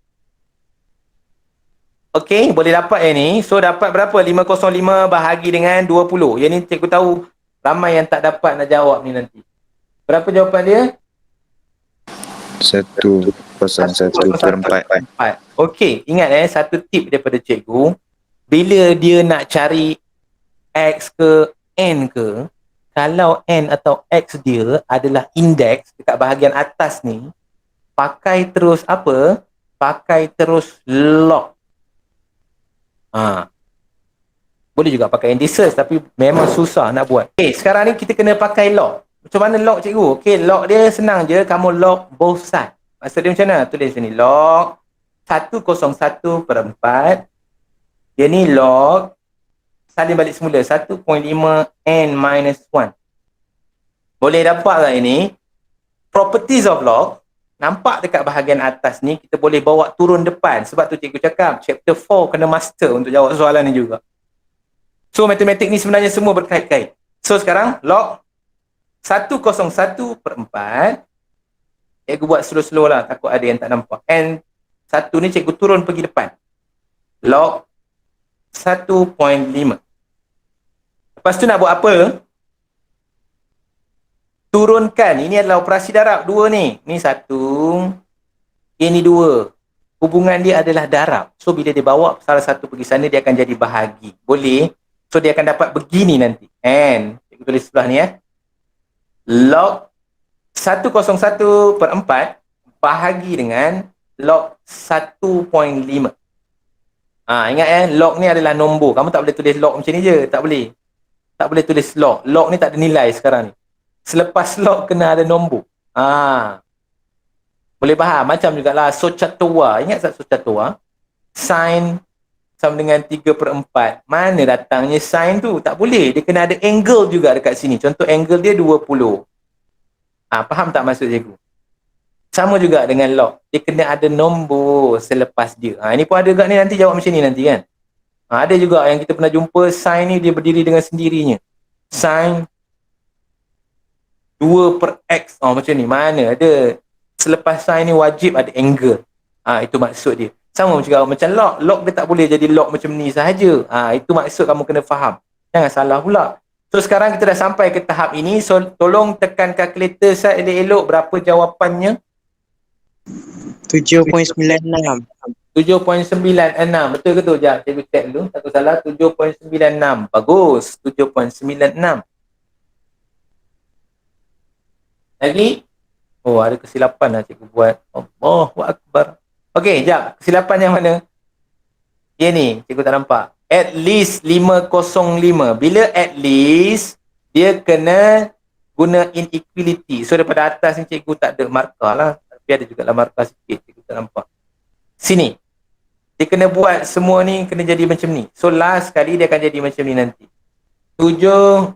Okey, boleh dapat yang ni. So dapat berapa? 505 bahagi dengan 20. Yang ni cikgu tahu ramai yang tak dapat nak jawab ni nanti. Berapa jawapan dia? 101 per 4. Okey, ingat satu tip daripada cikgu. Bila dia nak cari X ke N ke, kalau N atau X dia adalah indeks dekat bahagian atas ni, pakai terus apa? Pakai terus log. Boleh juga pakai indices tapi memang susah nak buat. Okay, sekarang ni kita kena pakai log. Macam mana log cikgu? Okay, log dia senang je. Kamu log both side. Maksud dia macam mana? Tulis sini. Log 101 per 4. Dia ni log salin balik semula 1.5 n minus 1. Boleh dapat tak ini? Properties of log, nampak dekat bahagian atas ni, kita boleh bawa turun depan. Sebab tu cikgu cakap, chapter 4 kena master untuk jawab soalan ni juga. So matematik ni sebenarnya semua berkait-kait. So sekarang log 101 per 4. Cikgu buat slow-slow lah, takut ada yang tak nampak. N 1 ni cikgu turun pergi depan. Log 1.5. Lepas tu nak buat apa? Turunkan. Ini adalah operasi darab. 2 ni. Ni 1. Ini 2. Hubungan dia adalah darab. So bila dia bawa salah satu pergi sana, dia akan jadi bahagi. Boleh. So dia akan dapat begini nanti. N. Cikgu tulis sebelah ni log 101/4 bahagi dengan log 1.5. Ingat log ni adalah nombor. Kamu tak boleh tulis log macam ni je. Tak boleh. Tak boleh tulis log. Log ni tak ada nilai sekarang ni. Selepas log kena ada nombor. Boleh faham? Macam jugalah Socatua. Ingat tak Socatua? Sin sama dengan 3/4. Mana datangnya sin tu? Tak boleh. Dia kena ada angle juga dekat sini. Contoh angle dia 20. Faham tak maksud cikgu? Sama juga dengan log. Dia kena ada nombor selepas dia. Ini pun ada juga ni, nanti jawab macam ni nanti kan. Ada juga yang kita pernah jumpa sin ni dia berdiri dengan sendirinya. Sin 2/x. Macam ni. Mana ada. Selepas sin ni wajib ada angle. Itu maksud dia. Sama juga macam log. Log dia tak boleh jadi log macam ni sahaja. Itu maksud kamu kena faham. Jangan salah pula. So sekarang kita dah sampai ke tahap ini. So tolong tekan kalkulator saya elok-elok berapa jawapannya. 7.96. 7.96. Betul ke tu? Sekejap, cikgu check dulu. Tak salah. 7.96. Bagus. 7.96. Lagi? Ada kesilapan lah cikgu buat. Allahu Akbar. Okey, sekejap. Kesilapan yang mana? Dia ni, cikgu tak nampak. At least 505. Bila at least, dia kena guna inequality. So daripada atas ni cikgu tak ada markah lah. Tapi ada juga lah markah sikit. Cikgu tak nampak. Sini. Dia kena buat semua ni kena jadi macam ni. So last kali dia akan jadi macam ni nanti. 7.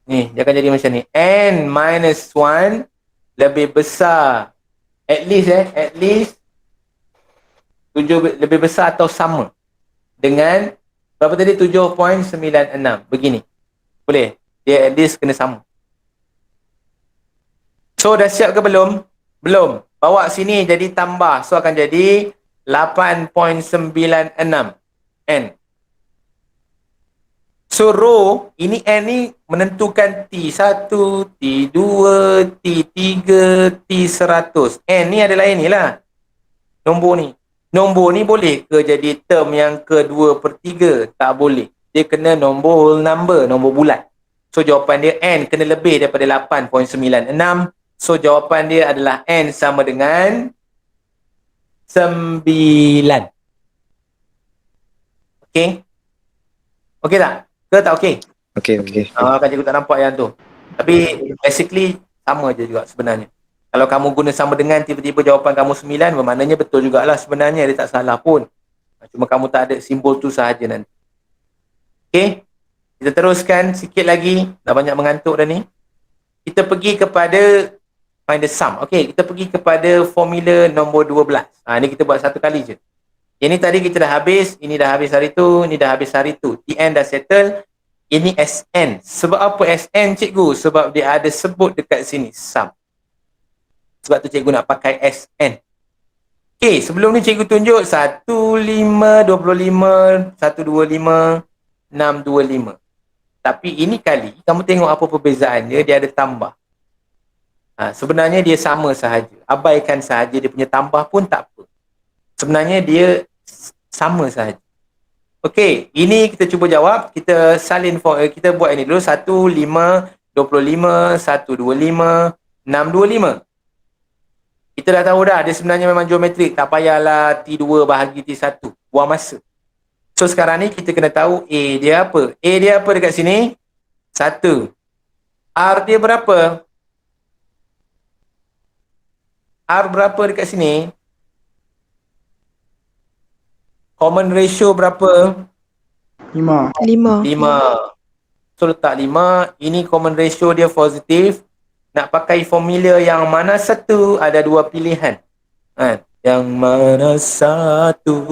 Ni, dia akan jadi macam ni. N minus 1 lebih besar. At least 7 lebih besar atau sama dengan berapa tadi? 7.96. Begini. Boleh? Dia at least kena sama. So dah siap ke belum? Belum. Bawa sini jadi tambah. So akan jadi 8.96 N. So row, ini N ni menentukan T1, T2, T3, T100. N ni adalah inilah. Nombor ni. Nombor ni boleh ke jadi term yang ke-2/3? Tak boleh. Dia kena nombor whole number, nombor bulat. So jawapan dia N kena lebih daripada 8.96. So jawapan dia adalah N sama dengan 9. Okey? Okey tak? Ke tak okey? Okey. Kan cikgu tak nampak yang tu. Tapi basically sama je juga sebenarnya. Kalau kamu guna sama dengan tiba-tiba jawapan kamu 9, bermaknanya betul jugalah sebenarnya. Dia tak salah pun. Cuma kamu tak ada simbol tu sahaja nanti. Okey? Kita teruskan sikit lagi. Dah banyak mengantuk dah ni. Kita pergi kepada find the sum. Okey, kita pergi kepada formula nombor 12. Ni kita buat satu kali je. Ini tadi kita dah habis, ini dah habis hari tu, ini dah habis hari tu. Tn dah settle. Ini Sn. Sebab apa Sn cikgu? Sebab dia ada sebut dekat sini sum. Sebab tu cikgu nak pakai Sn. Okey, sebelum ni cikgu tunjuk 15, 25, 125, 625. Tapi ini kali kamu tengok apa perbezaan dia ada tambah. Sebenarnya dia sama sahaja. Abaikan sahaja dia punya tambah pun tak apa. Sebenarnya dia sama sahaja. Okey, ini kita cuba jawab. Kita salin kita buat ini dulu. 1, 5, 25, 125, 625. Kita dah tahu dah dia sebenarnya memang geometrik. Tak payahlah T2 bahagi T1. Buang masa. So sekarang ni kita kena tahu A dia apa. A dia apa dekat sini? 1. R dia berapa? R berapa dekat sini? Common ratio berapa? 5. 5. So letak 5. Ini common ratio dia positif. Nak pakai formula yang mana satu? Ada dua pilihan. Yang mana satu?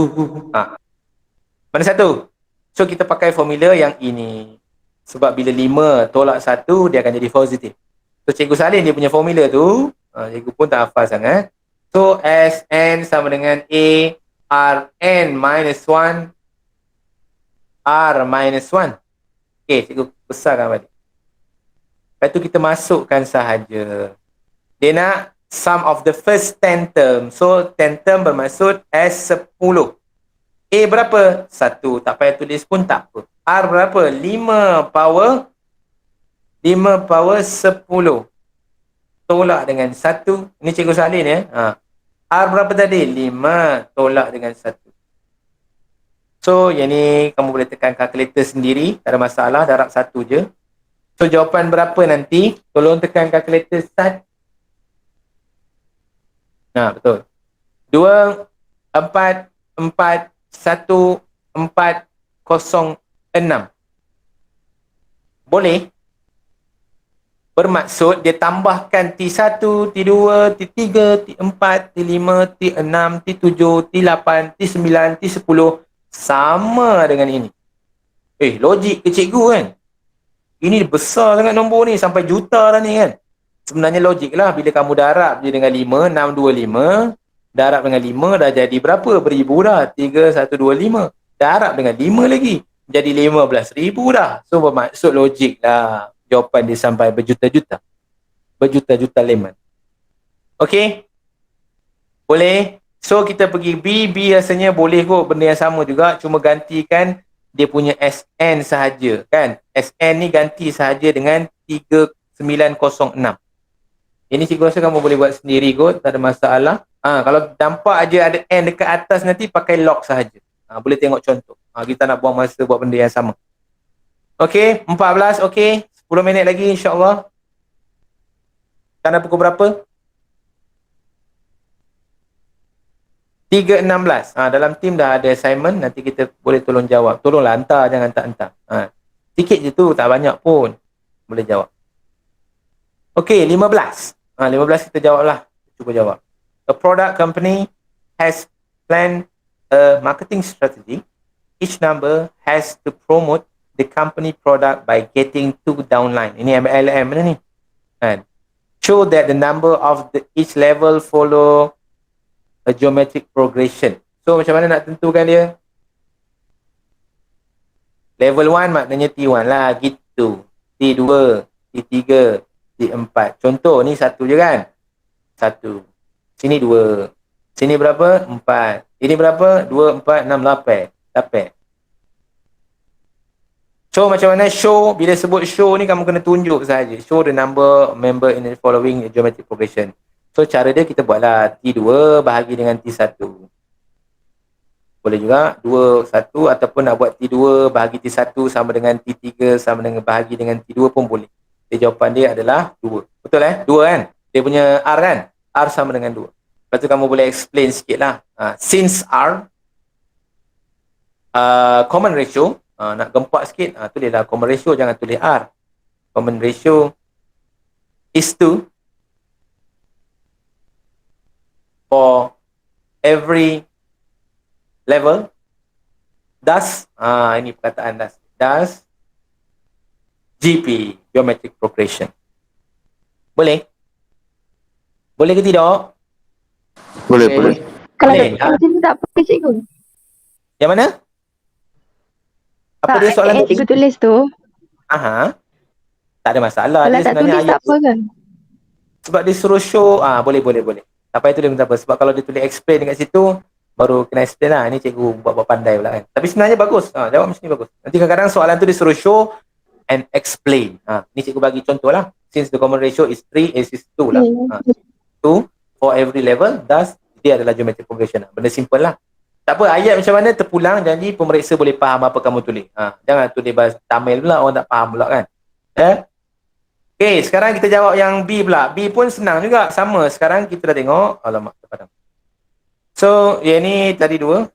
Mana satu? So kita pakai formula yang ini. Sebab bila 5 tolak 1, dia akan jadi positif. So cikgu salin dia punya formula tu. Cikgu pun tak hafal sangat. So Sn sama dengan A Rn minus 1 R minus 1. Okay, cikgu besarkan balik. Lepas tu kita masukkan sahaja. Dia nak sum of the first 10 term. So 10 term bermaksud S10. A berapa? 1. Tak payah tulis pun tak apa. R berapa? 5 power 5 power 10 tolak dengan 1. Ini Cikgu salin ya. R berapa tadi? 5 tolak dengan 1. So, yang ni kamu boleh tekan kalkulator sendiri. Tak ada masalah, darab 1 je. So, jawapan berapa nanti? Tolong tekan kalkulator start. Betul. 2, 4, 4, 1, 4, 0, 6. Boleh? Bermaksud dia tambahkan T1, T2, T3, T4, T5, T6, T7, T8, T9, T10 sama dengan ini. Logik ke cikgu kan? Ini besar sangat nombor ni, sampai juta dah ni kan? Sebenarnya logik lah, bila kamu darab je dengan 5, 625, darab dengan 5 dah jadi berapa? Beribu dah, 3125. Darab dengan 5 lagi, jadi 15,000 dah. So bermaksud logik lah. Jawapan dia sampai berjuta-juta. Berjuta-juta lemon. Okey? Boleh? So kita pergi B. B rasanya boleh kot, benda yang sama juga. Cuma gantikan dia punya SN sahaja. Kan? SN ni ganti sahaja dengan 3906. Ini cikgu rasa kamu boleh buat sendiri kot. Tak ada masalah. Kalau nampak aja ada N dekat atas nanti pakai lock sahaja. Boleh tengok contoh. Kita nak buang masa buat benda yang sama. Okey? 14. Okey? 10 minit lagi insyaAllah. Tanda pukul berapa? 3.16. Dalam tim dah ada assignment. Nanti kita boleh tolong jawab. Tolonglah hantar, jangan tak hantar. Sikit je tu, tak banyak pun. Boleh jawab. Okey, 15. 15 kita jawab lah. Cuba jawab. A product company has planned a marketing strategy. Each number has to promote the company product by getting 2 downline. Ini MLM mana ni? Kan? Show that the number of each level follow a geometric progression. So macam mana nak tentukan dia? Level 1 maknanya T1 lah, gitu. T2, T3, T4. Contoh ni 1 je kan? 1. Sini 2. Sini berapa? 4. Ini berapa? 2, 4, 6, 8. Dapat. So macam mana show, bila sebut show ni kamu kena tunjuk saja. Show the number member in the following geometric progression. So cara dia kita buatlah T2 bahagi dengan T1. Boleh juga 2, 1 ataupun nak buat T2 bahagi T1 sama dengan T3 sama dengan bahagi dengan T2 pun boleh. Jadi jawapan dia adalah 2. Betul 2 kan? Dia punya R kan? R sama dengan 2. Lepas tu kamu boleh explain sikit lah. Since R common ratio, nak gempak sikit, tulislah common ratio, jangan tulis R. Common ratio is 2 for every level. Thus, ini perkataan thus GP, geometric progression. Boleh? Boleh ke tidak? Boleh. Kalau Boleh, macam ni tak apa cikgu. Yang mana? Apa dia soalan tadi? Cikgu tulis tu. Tak ada masalah. Kalau Dia tak sebenarnya tulis tak apa kan? sebab dia suruh show, boleh. Tak payah tulis apa. Sebab kalau dia tulis explain dekat situ, baru kena explain lah. Ini cikgu buat pandai pula kan. Tapi sebenarnya bagus. Jawab macam ni bagus. Nanti kadang-kadang soalan tu dia suruh show and explain. Ni cikgu bagi contoh lah. Since the common ratio is 3, is 2 lah. 2 for every level, thus dia adalah geometric progression. Benda simple lah. Tak apa, ayat macam mana terpulang, jadi pemeriksa boleh faham apa kamu tulis. Jangan tulis bahasa Tamil pula, orang tak faham pula kan. Okay, sekarang kita jawab yang B pula. B pun senang juga, sama. Sekarang kita dah tengok. Alamak, terpadam. So, yang ni tadi 2.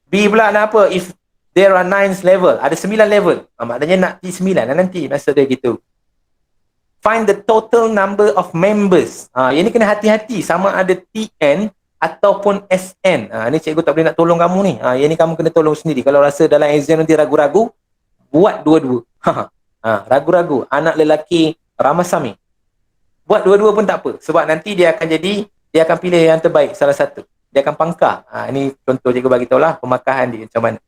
B pula nak apa? If there are 9 level, ada 9 level. Maknanya nak T9 lah nanti, maksud dia gitu. Find the total number of members. Yang ni kena hati-hati, sama ada TN ataupun SN. Ni cikgu tak boleh nak tolong kamu ni. Yang ni kamu kena tolong sendiri. Kalau rasa dalam exam nanti ragu-ragu, buat dua-dua. Ragu-ragu. Anak lelaki Ramasamy. Buat dua-dua pun tak apa. Sebab nanti dia akan pilih yang terbaik salah satu. Dia akan pangkah. Ini contoh cikgu bagi tahu lah pemakahan dia macam mana.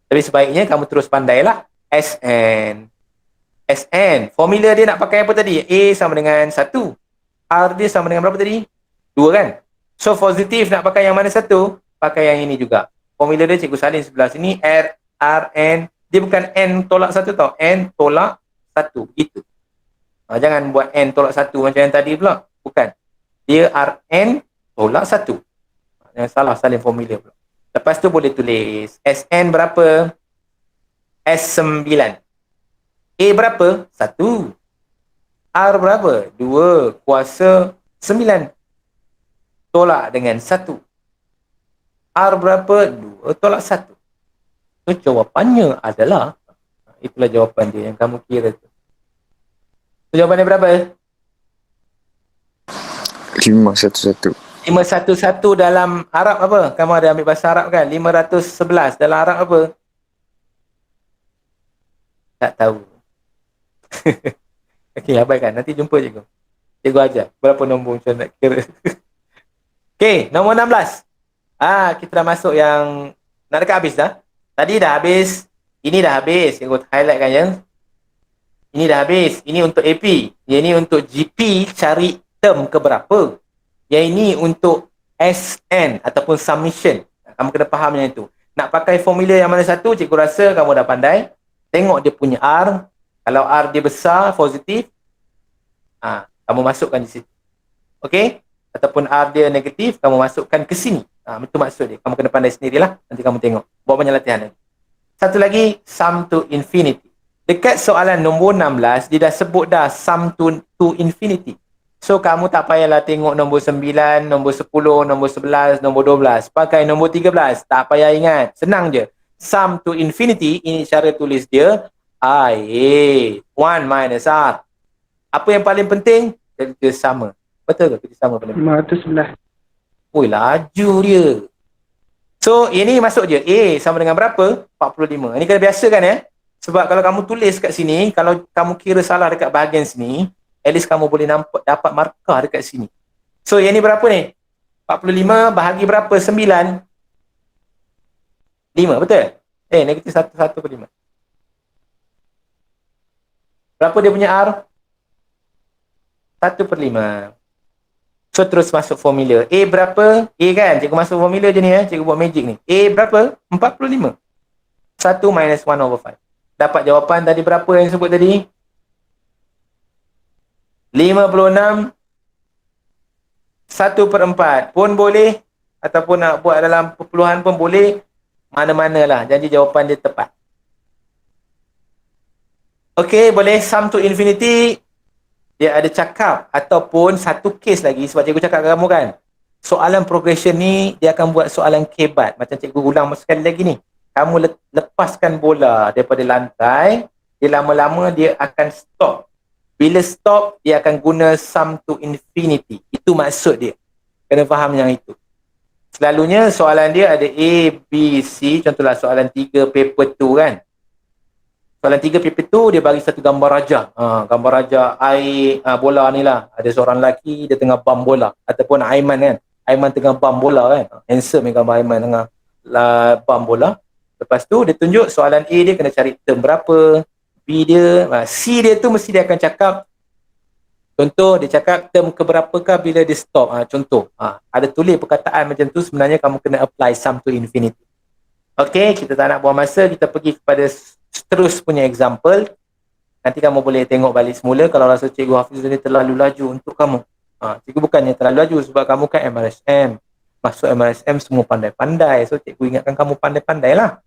Tapi sebaiknya kamu terus pandailah. SN. Formula dia nak pakai apa tadi? A sama dengan 1. R dia sama dengan berapa tadi? 2 kan? So positif nak pakai yang mana satu? Pakai yang ini juga. Formula dia cikgu salin sebelah sini. R, N. Dia bukan N tolak 1 tau. N tolak 1. Gitu. Jangan buat N tolak 1 macam yang tadi pula. Bukan. Dia Rn tolak 1. Yang salah salin formula pula. Lepas tu boleh tulis Sn berapa? S9. A berapa? 1. R berapa? 2 kuasa 9. Tolak dengan 1. R berapa? 2 tolak 1. So, jawapannya adalah, itulah jawapan dia yang kamu kira tu. So, jawapannya berapa? 511. 511 dalam Arab apa? Kamu ada ambil bahasa Arab kan? 511 dalam Arab apa? Tak tahu. Okey, abaikan. Nanti jumpa cikgu. Cikgu ajar berapa nombor macam nak kira. Okey, nombor 16. Kita dah masuk yang nak dekat habis dah. Tadi dah habis. Ini dah habis. Cikgu highlightkan ya. Ini dah habis. Ini untuk AP. Yang ini untuk GP cari term keberapa. Yang ini untuk SN ataupun summation. Kamu kena faham yang itu. Nak pakai formula yang mana satu, cikgu rasa kamu dah pandai. Tengok dia punya R. Kalau R dia besar, positif, kamu masukkan di situ. Okey? Ataupun R dia negatif, kamu masukkan ke sini. Itu maksud dia. Kamu kena pandai sendirilah. Nanti kamu tengok. Buat banyak latihan lagi. Satu lagi, sum to infinity. Dekat soalan nombor 16, dia dah sebut dah sum to infinity. So, kamu tak payahlah tengok nombor 9, nombor 10, nombor 11, nombor 12. Pakai nombor 13. Tak payah ingat. Senang je. Sum to infinity, ini cara tulis dia. IA 1 minus R. Apa yang paling penting? Dia sama. Betul ke? Dia sama paling penting. 511. Oi, laju dia. So, ini masuk je. A sama dengan berapa? 45. Ini kena biasakan ya. Sebab kalau kamu tulis kat sini, kalau kamu kira salah dekat bahagian sini, at least kamu boleh nampak, dapat markah dekat sini. So, yang ni berapa ni? 45 bahagi berapa? 9. 5, betul? Negatif 1/5. Berapa dia punya R? 1/5. So, terus masuk formula. A berapa? A kan? Cikgu masuk formula je ni ya. Cikgu buat magic ni. A berapa? 45. 1 minus 1/5. Dapat jawapan tadi berapa yang sebut tadi? 56 1/4 pun boleh. Ataupun nak buat dalam perpuluhan pun boleh. Mana-manalah. Janji jawapan dia tepat. Okey, boleh sum to infinity. Dia ada cakap ataupun satu case lagi sebab cikgu cakap kat kamu kan. Soalan progression ni dia akan buat soalan kebat. Macam cikgu ulang sekali lagi ni. Kamu lepaskan bola daripada lantai, dia lama-lama dia akan stop. Bila stop, dia akan guna sum to infinity. Itu maksud dia. Kena faham yang itu. Selalunya soalan dia ada A, B, C. Contohlah soalan 3 paper 2 kan. Soalan 3 paper 2 dia bagi satu gambar raja. Gambar raja air bola ni lah. Ada seorang lelaki dia tengah bam bola. Ataupun Aiman kan. Aiman tengah bam bola kan. Handsome gambar Aiman tengah bam bola. Lepas tu dia tunjuk soalan A dia kena cari term berapa. B dia, C dia tu mesti dia akan cakap. Contoh dia cakap term keberapakah bila dia stop. Contoh. Ada tulis perkataan macam tu sebenarnya kamu kena apply sum to infinity. Okey, kita tak nak buang masa. Kita pergi kepada terus punya example. Nanti kamu boleh tengok balik semula kalau rasa Cikgu Hafiz ni terlalu laju untuk kamu. Cikgu bukannya terlalu laju sebab kamu kan MRSM. Masuk MRSM semua pandai-pandai. So cikgu ingatkan kamu pandai-pandai lah.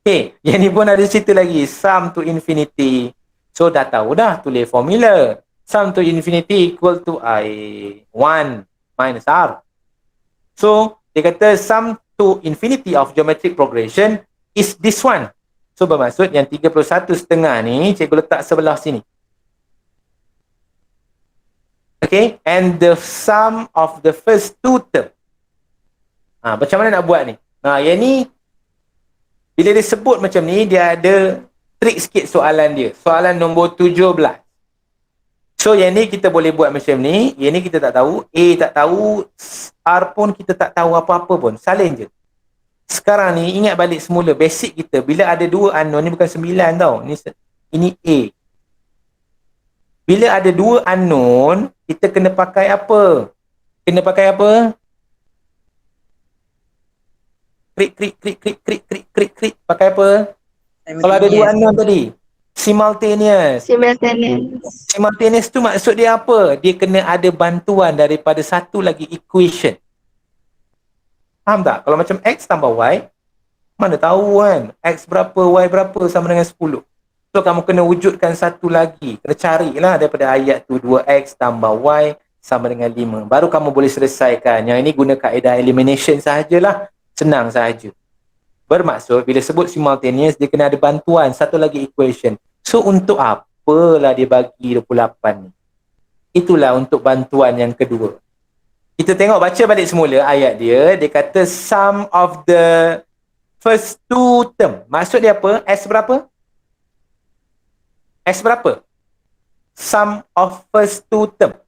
Okay, yang ni pun ada cerita lagi. Sum to infinity. So dah tahu dah tulis formula. Sum to infinity equal to I1 minus R. So dia kata sum to infinity of geometric progression is this one. So bermaksud yang 31 setengah ni cikgu letak sebelah sini. Okay, and the sum of the first two term. Macam mana nak buat ni? Yang ni bila dia sebut macam ni, dia ada trik sikit soalan dia. Soalan nombor 17. So yang ni kita boleh buat macam ni. Yang ni kita tak tahu. A tak tahu. R pun kita tak tahu apa-apa pun. Salin je. Sekarang ni ingat balik semula basic kita. Bila ada dua unknown, ni bukan 9 tau. Ini A. Bila ada dua unknown, kita kena pakai apa? Kena pakai apa? Krik. Pakai apa? Kalau ada dua unknown tadi. Simultaneous. Simultaneous. Simultaneous tu maksud dia apa? Dia kena ada bantuan daripada satu lagi equation. Faham tak? Kalau macam X tambah Y, mana tahu kan? X berapa, Y berapa sama dengan 10. So kamu kena wujudkan satu lagi. Kena carilah daripada ayat tu 2X tambah Y sama dengan 5. Baru kamu boleh selesaikan. Yang ini guna kaedah elimination sahajalah. Senang sahaja. Bermaksud bila sebut simultaneous dia kena ada bantuan satu lagi equation. So untuk apalah dia bagi 28 ni? Itulah untuk bantuan yang kedua. Kita tengok baca balik semula ayat dia. Dia kata sum of the first two term. Maksud dia apa? S berapa? S berapa? Sum of first two term.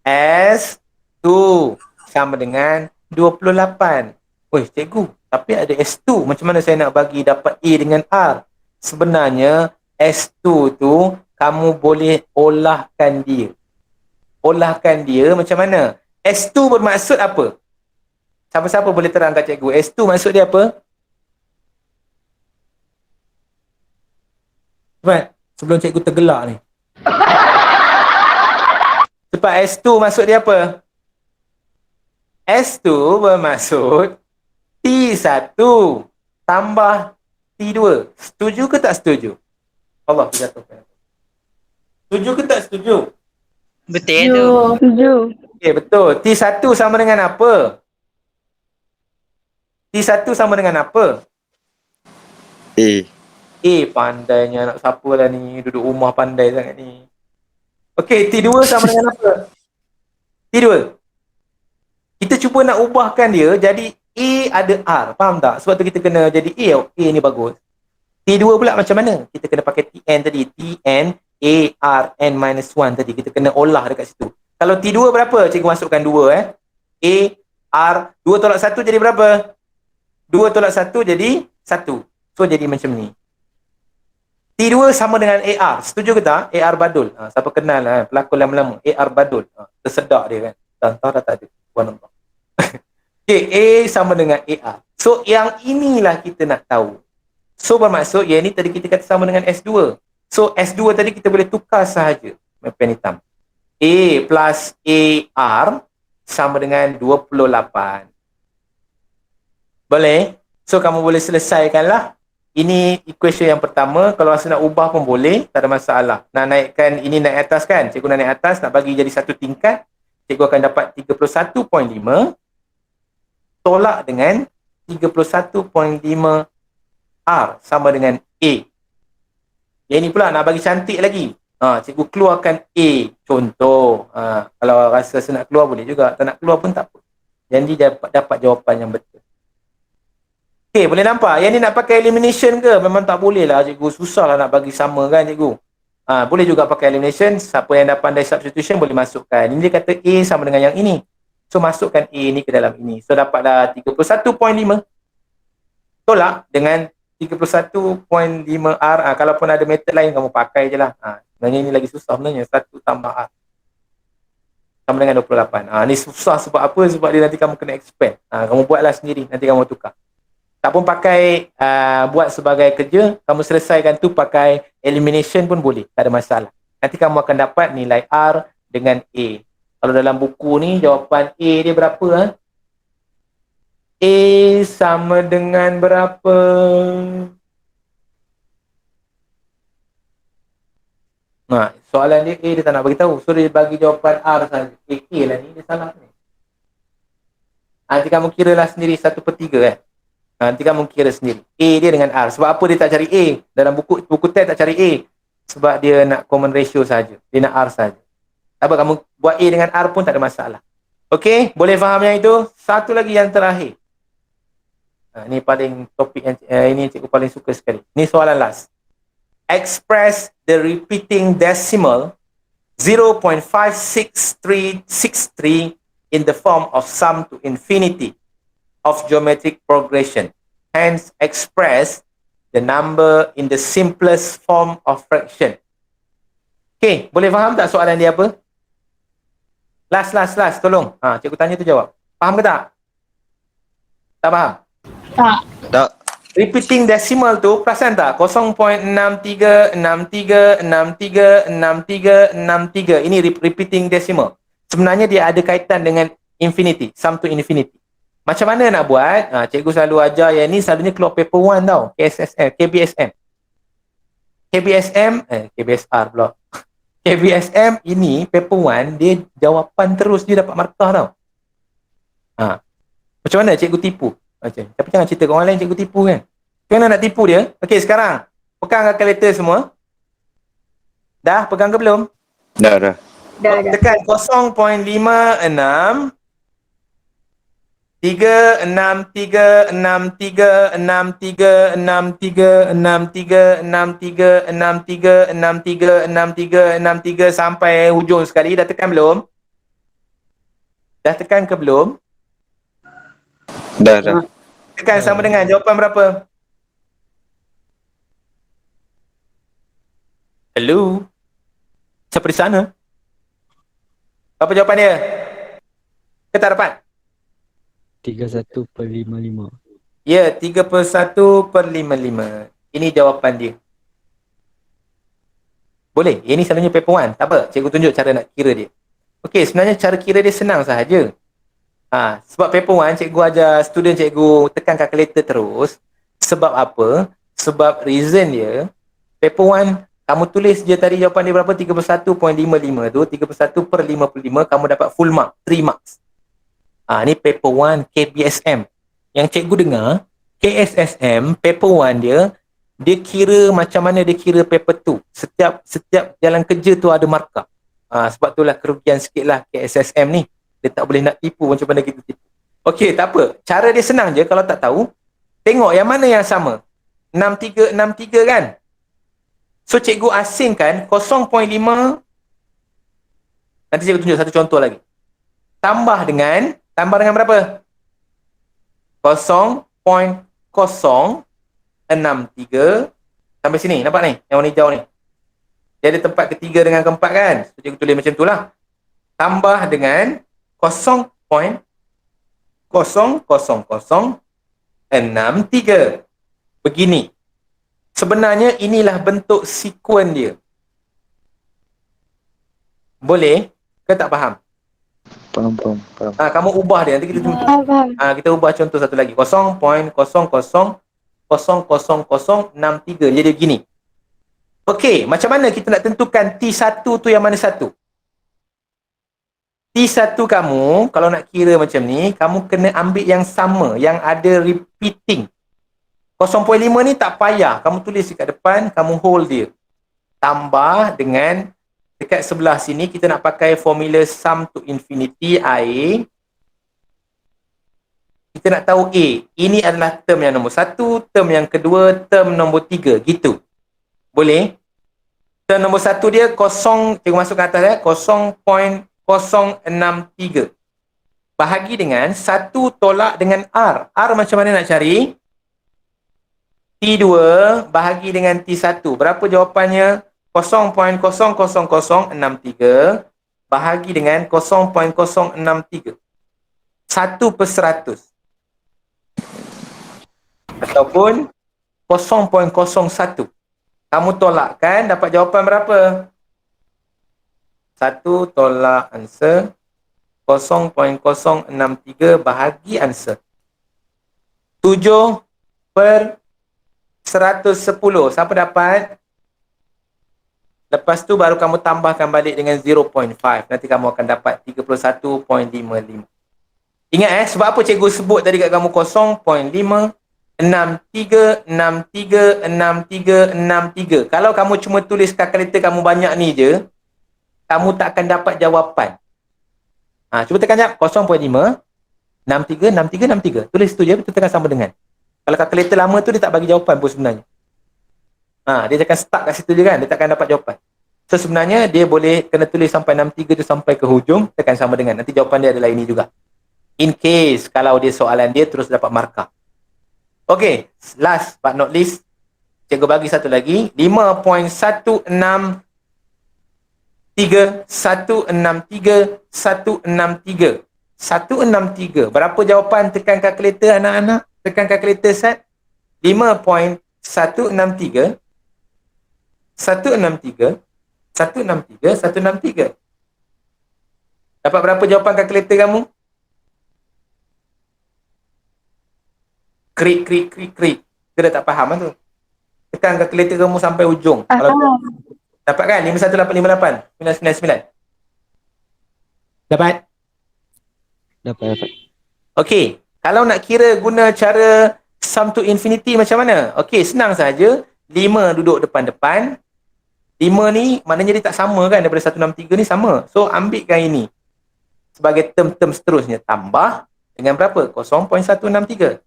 S2 sama dengan 28. Oi, cikgu, tapi ada S2. Macam mana saya nak bagi dapat A dengan R? Sebenarnya S2 tu kamu boleh olahkan dia. Olahkan dia macam mana? S2 bermaksud apa? Siapa-siapa boleh terangkan cikgu? S2 maksud dia apa? Sebelum cikgu tergelak ni. Sebab S2 maksud dia apa? S2 bermaksud T1 tambah T2. Setuju ke tak setuju? Allah jatuhkan. Setuju ke tak setuju? Betul tu. Setuju. Okay, betul. T1 sama dengan apa? T1 sama dengan apa? A. Pandainya anak siapa lah ni. Duduk rumah pandai sangat ni. Okey, T2 sama dengan apa? T2. Kita cuba nak ubahkan dia jadi A ada R. Faham tak? Sebab tu kita kena jadi A. A ni bagus. T2 pula macam mana? Kita kena pakai Tn tadi. Tn A R N minus 1 tadi. Kita kena olah dekat situ. Kalau T2 berapa? Cikgu masukkan 2 A R 2 tolak 1 jadi berapa? 2 tolak 1 jadi 1. So jadi macam ni. T2 sama dengan AR. Setuju ke tak? AR Badul. Siapa kenal pelakon lama-lama. AR Badul. Tersedak dia kan. Tahu dah tak ada. Puan nampak. Okay, A sama dengan AR. So yang inilah kita nak tahu. So bermaksud yang ni tadi kita kata sama dengan S2. So S2 tadi kita boleh tukar sahaja. Pen hitam. A plus AR sama dengan 28. Boleh? So kamu boleh selesaikanlah. Ini equation yang pertama. Kalau rasa nak ubah pun boleh, tak ada masalah. Nak naikkan ini naik atas kan? Cikgu nak naik atas, nak bagi jadi satu tingkat. Cikgu akan dapat 31.5 tolak dengan 31.5 R sama dengan A. Yang ini pula nak bagi cantik lagi. Cikgu keluarkan A. Contoh. Kalau rasa nak keluar boleh juga. Tak nak keluar pun tak apa. Jadi dapat jawapan yang betul. Okay, boleh nampak? Yang ni nak pakai elimination ke? Memang tak boleh lah cikgu. Susah lah nak bagi sama kan cikgu. Boleh juga pakai elimination. Siapa yang dah pandai substitution boleh masukkan. Ini dia kata A sama dengan yang ini. So masukkan A ni ke dalam ini. So dapatlah 31.5 tolak dengan 31.5 R. Kalaupun ada method lain kamu pakai je lah. Sebenarnya ini lagi susah sebenarnya. 1 tambah R sama dengan 28. Ni susah sebab apa? Sebab dia nanti kamu kena expand. Kamu buatlah sendiri. Nanti kamu tukar. Tak pun pakai buat sebagai kerja, kamu selesaikan tu pakai elimination pun boleh, tak ada masalah. Nanti kamu akan dapat nilai R dengan A. Kalau dalam buku ni jawapan A dia berapa? A sama dengan berapa? Soalan dia A dia tak nak bagi tahu. So dia bagi jawapan R saja. A lah ni, dia salah ni. Nanti kamu kira lah sendiri 1/3 Nanti kamu kira sendiri. A dia dengan R. Sebab apa dia tak cari A? Dalam buku teks tak cari A. Sebab dia nak common ratio saja. Dia nak R saja. Apa kamu buat A dengan R pun tak ada masalah. Okey, boleh faham yang itu? Satu lagi yang terakhir. Ini paling topik yang ini cikgu paling suka sekali. Ini soalan last. Express the repeating decimal 0.56363 in the form of sum to infinity of geometric progression. Hence, express the number in the simplest form of fraction. Okay, boleh faham tak soalan dia apa? Last, tolong. Cikgu tanya tu jawab. Faham ke tak? Tak faham? Tak. Tak. repeating decimal tu perasan tak? 0.6363636363 ini repeating decimal. Sebenarnya dia ada kaitan dengan infinity, sum to infinity. Macam mana nak buat? Cikgu selalu ajar yang ni selalunya keluar paper 1 tau. KBSM. KBSR pula. KBSM ini paper 1 dia jawapan terus dia dapat markah tau. Macam mana cikgu tipu? Tapi jangan cerita kat orang lain cikgu tipu kan. Macam mana nak tipu dia? Okey, sekarang pegang kalkulator semua. Dah pegang ke belum? Dah. Tekan 0.56 3 sampai hujung sekali. Dah tekan belum? Dah tekan ke belum? Dah. Tekan sama dengan jawapan berapa? Hello? Siapa di sana? Apa jawapan dia? Ke tak dapat? 31/55. Ya, 31/55. Ini jawapan dia. Boleh? Ini selalunya paper 1. Tak apa, cikgu tunjuk cara nak kira dia. Okey, sebenarnya cara kira dia senang sahaja. Sebab paper 1, cikgu ajar student cikgu tekan kalkulator terus. Sebab apa? Sebab reason dia, paper 1, kamu tulis je tadi jawapan dia berapa? 31.55 tu, 31/55, kamu dapat full mark, 3 marks. Ni paper 1 KBSM. Yang cikgu dengar, KSSM, paper 1 dia kira macam mana dia kira paper 2. Setiap jalan kerja tu ada markah. Sebab itulah kerugian sikit lah KSSM ni. Dia tak boleh nak tipu macam mana kita tipu. Okey, tak apa. Cara dia senang je kalau tak tahu. Tengok yang mana yang sama. 6363 kan? So cikgu asingkan 0.5. Nanti cikgu tunjuk satu contoh lagi. Tambah dengan berapa? 0.063 sampai sini. Nampak ni? Yang warna hijau ni. Dia ada tempat ketiga dengan keempat kan? So cikgu tulis macam tu lah. Tambah dengan 0.00063. Begini. Sebenarnya inilah bentuk sekuen dia. Boleh? Ke tak faham? Faham. Kamu ubah dia. Nanti kita kita ubah contoh satu lagi. 0.00063. Jadi begini. Okey, macam mana kita nak tentukan T1 tu yang mana satu? T1 kamu, kalau nak kira macam ni, kamu kena ambil yang sama, yang ada repeating. 0.5 ni tak payah. Kamu tulis dekat depan, kamu hold dia. Tambah dengan dekat sebelah sini, kita nak pakai formula sum to infinity I. Kita nak tahu A. Ini adalah term yang nombor 1, term yang kedua, term nombor 3. Gitu. Boleh? Term nombor 1 dia kosong, cikgu masuk ke atas ya, 0.063. Bahagi dengan 1 tolak dengan R. R macam mana nak cari? T2 bahagi dengan T1. Berapa jawapannya? 0.00063 bahagi dengan 0.063. 1/100. Ataupun 0.01. Kamu tolakkan dapat jawapan berapa? 1 tolak answer 0.063 bahagi answer 7/110. Siapa dapat? Lepas tu baru kamu tambahkan balik dengan 0.5. Nanti kamu akan dapat 31.55. Ingat sebab apa cikgu sebut tadi kat kamu 0.563636363. Kalau kamu cuma tulis kalkulator kamu banyak ni je, kamu tak akan dapat jawapan. Cuba tekan jap 0.5636363. Tulis tu je, betul tekan sama dengan. Kalau kalkulator lama tu dia tak bagi jawapan pun sebenarnya. Dia akan stuck kat situ je kan, dia tak akan dapat jawapan. So sebenarnya dia boleh kena tulis sampai 63 tu sampai ke hujung, tekan sama dengan. Nanti jawapan dia adalah ini juga. In case kalau dia soalan dia terus dapat markah. Okay, last but not least, cikgu bagi satu lagi. 5.163. Berapa jawapan? Tekan kalkulator anak-anak. Tekan kalkulator set. 5.163 163 163 163. Dapat berapa jawapan kalkulator kamu? Krik krik krik krik. Kita dah tak faham lah tu. Tekan kalkulator kamu sampai ujung. Kalau dapat kan 51858 999. Dapat? Dapat. Okey, kalau nak kira guna cara sum to infinity macam mana? Okey, senang saja. 5 duduk depan-depan. 5 ni maknanya dia tak sama kan daripada 163 ni sama. So ambilkan ini sebagai term-term seterusnya. Tambah dengan berapa? 0.163.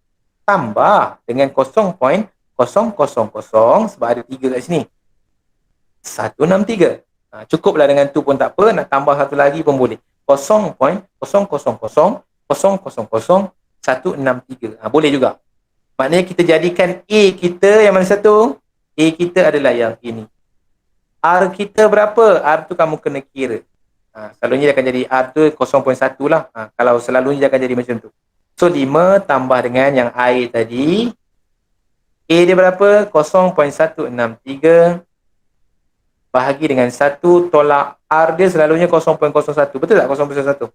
Tambah dengan 0.000 sebab ada 3 kat sini. 163. Cukuplah dengan tu pun tak apa. Nak tambah satu lagi pun boleh. 0.000 163. Boleh juga. Maknanya kita jadikan A kita yang mana satu? A kita adalah yang ini. R kita berapa? R tu kamu kena kira. Selalunya dia akan jadi R tu 0.1 lah. Kalau selalunya dia akan jadi macam tu. So 5 tambah dengan yang I tadi. A dia berapa? 0.163 bahagi dengan 1 tolak R dia selalunya 0.01. Betul tak 0.01?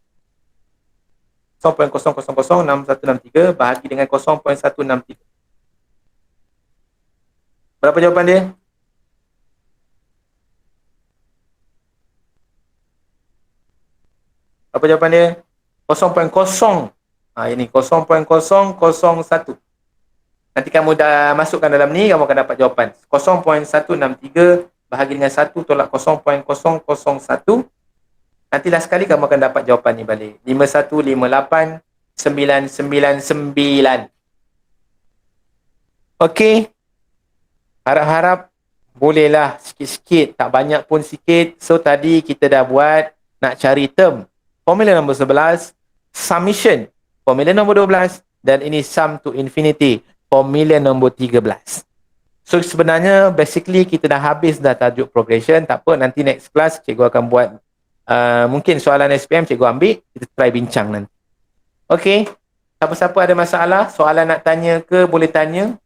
0.0006163 bahagi dengan 0.163. Berapa jawapan dia? Apa jawapan dia? 0.0. Ini 0.001. Nanti kamu dah masukkan dalam ni, kamu akan dapat jawapan. 0.163 bahagi dengan 1 tolak 0.001. Nanti last sekali kamu akan dapat jawapan ni balik. 5158999. Okey. Harap-harap bolehlah sikit-sikit. Tak banyak pun sikit. So tadi kita dah buat nak cari term. Formula nombor 11, summation. Formula nombor 12. Dan ini sum to infinity. Formula nombor 13. So sebenarnya basically kita dah habis dah tajuk progression. Tak apa, nanti next class cikgu akan buat mungkin soalan SPM cikgu ambil, kita try bincang nanti. Okey. Siapa-siapa ada masalah, soalan nak tanya ke boleh tanya.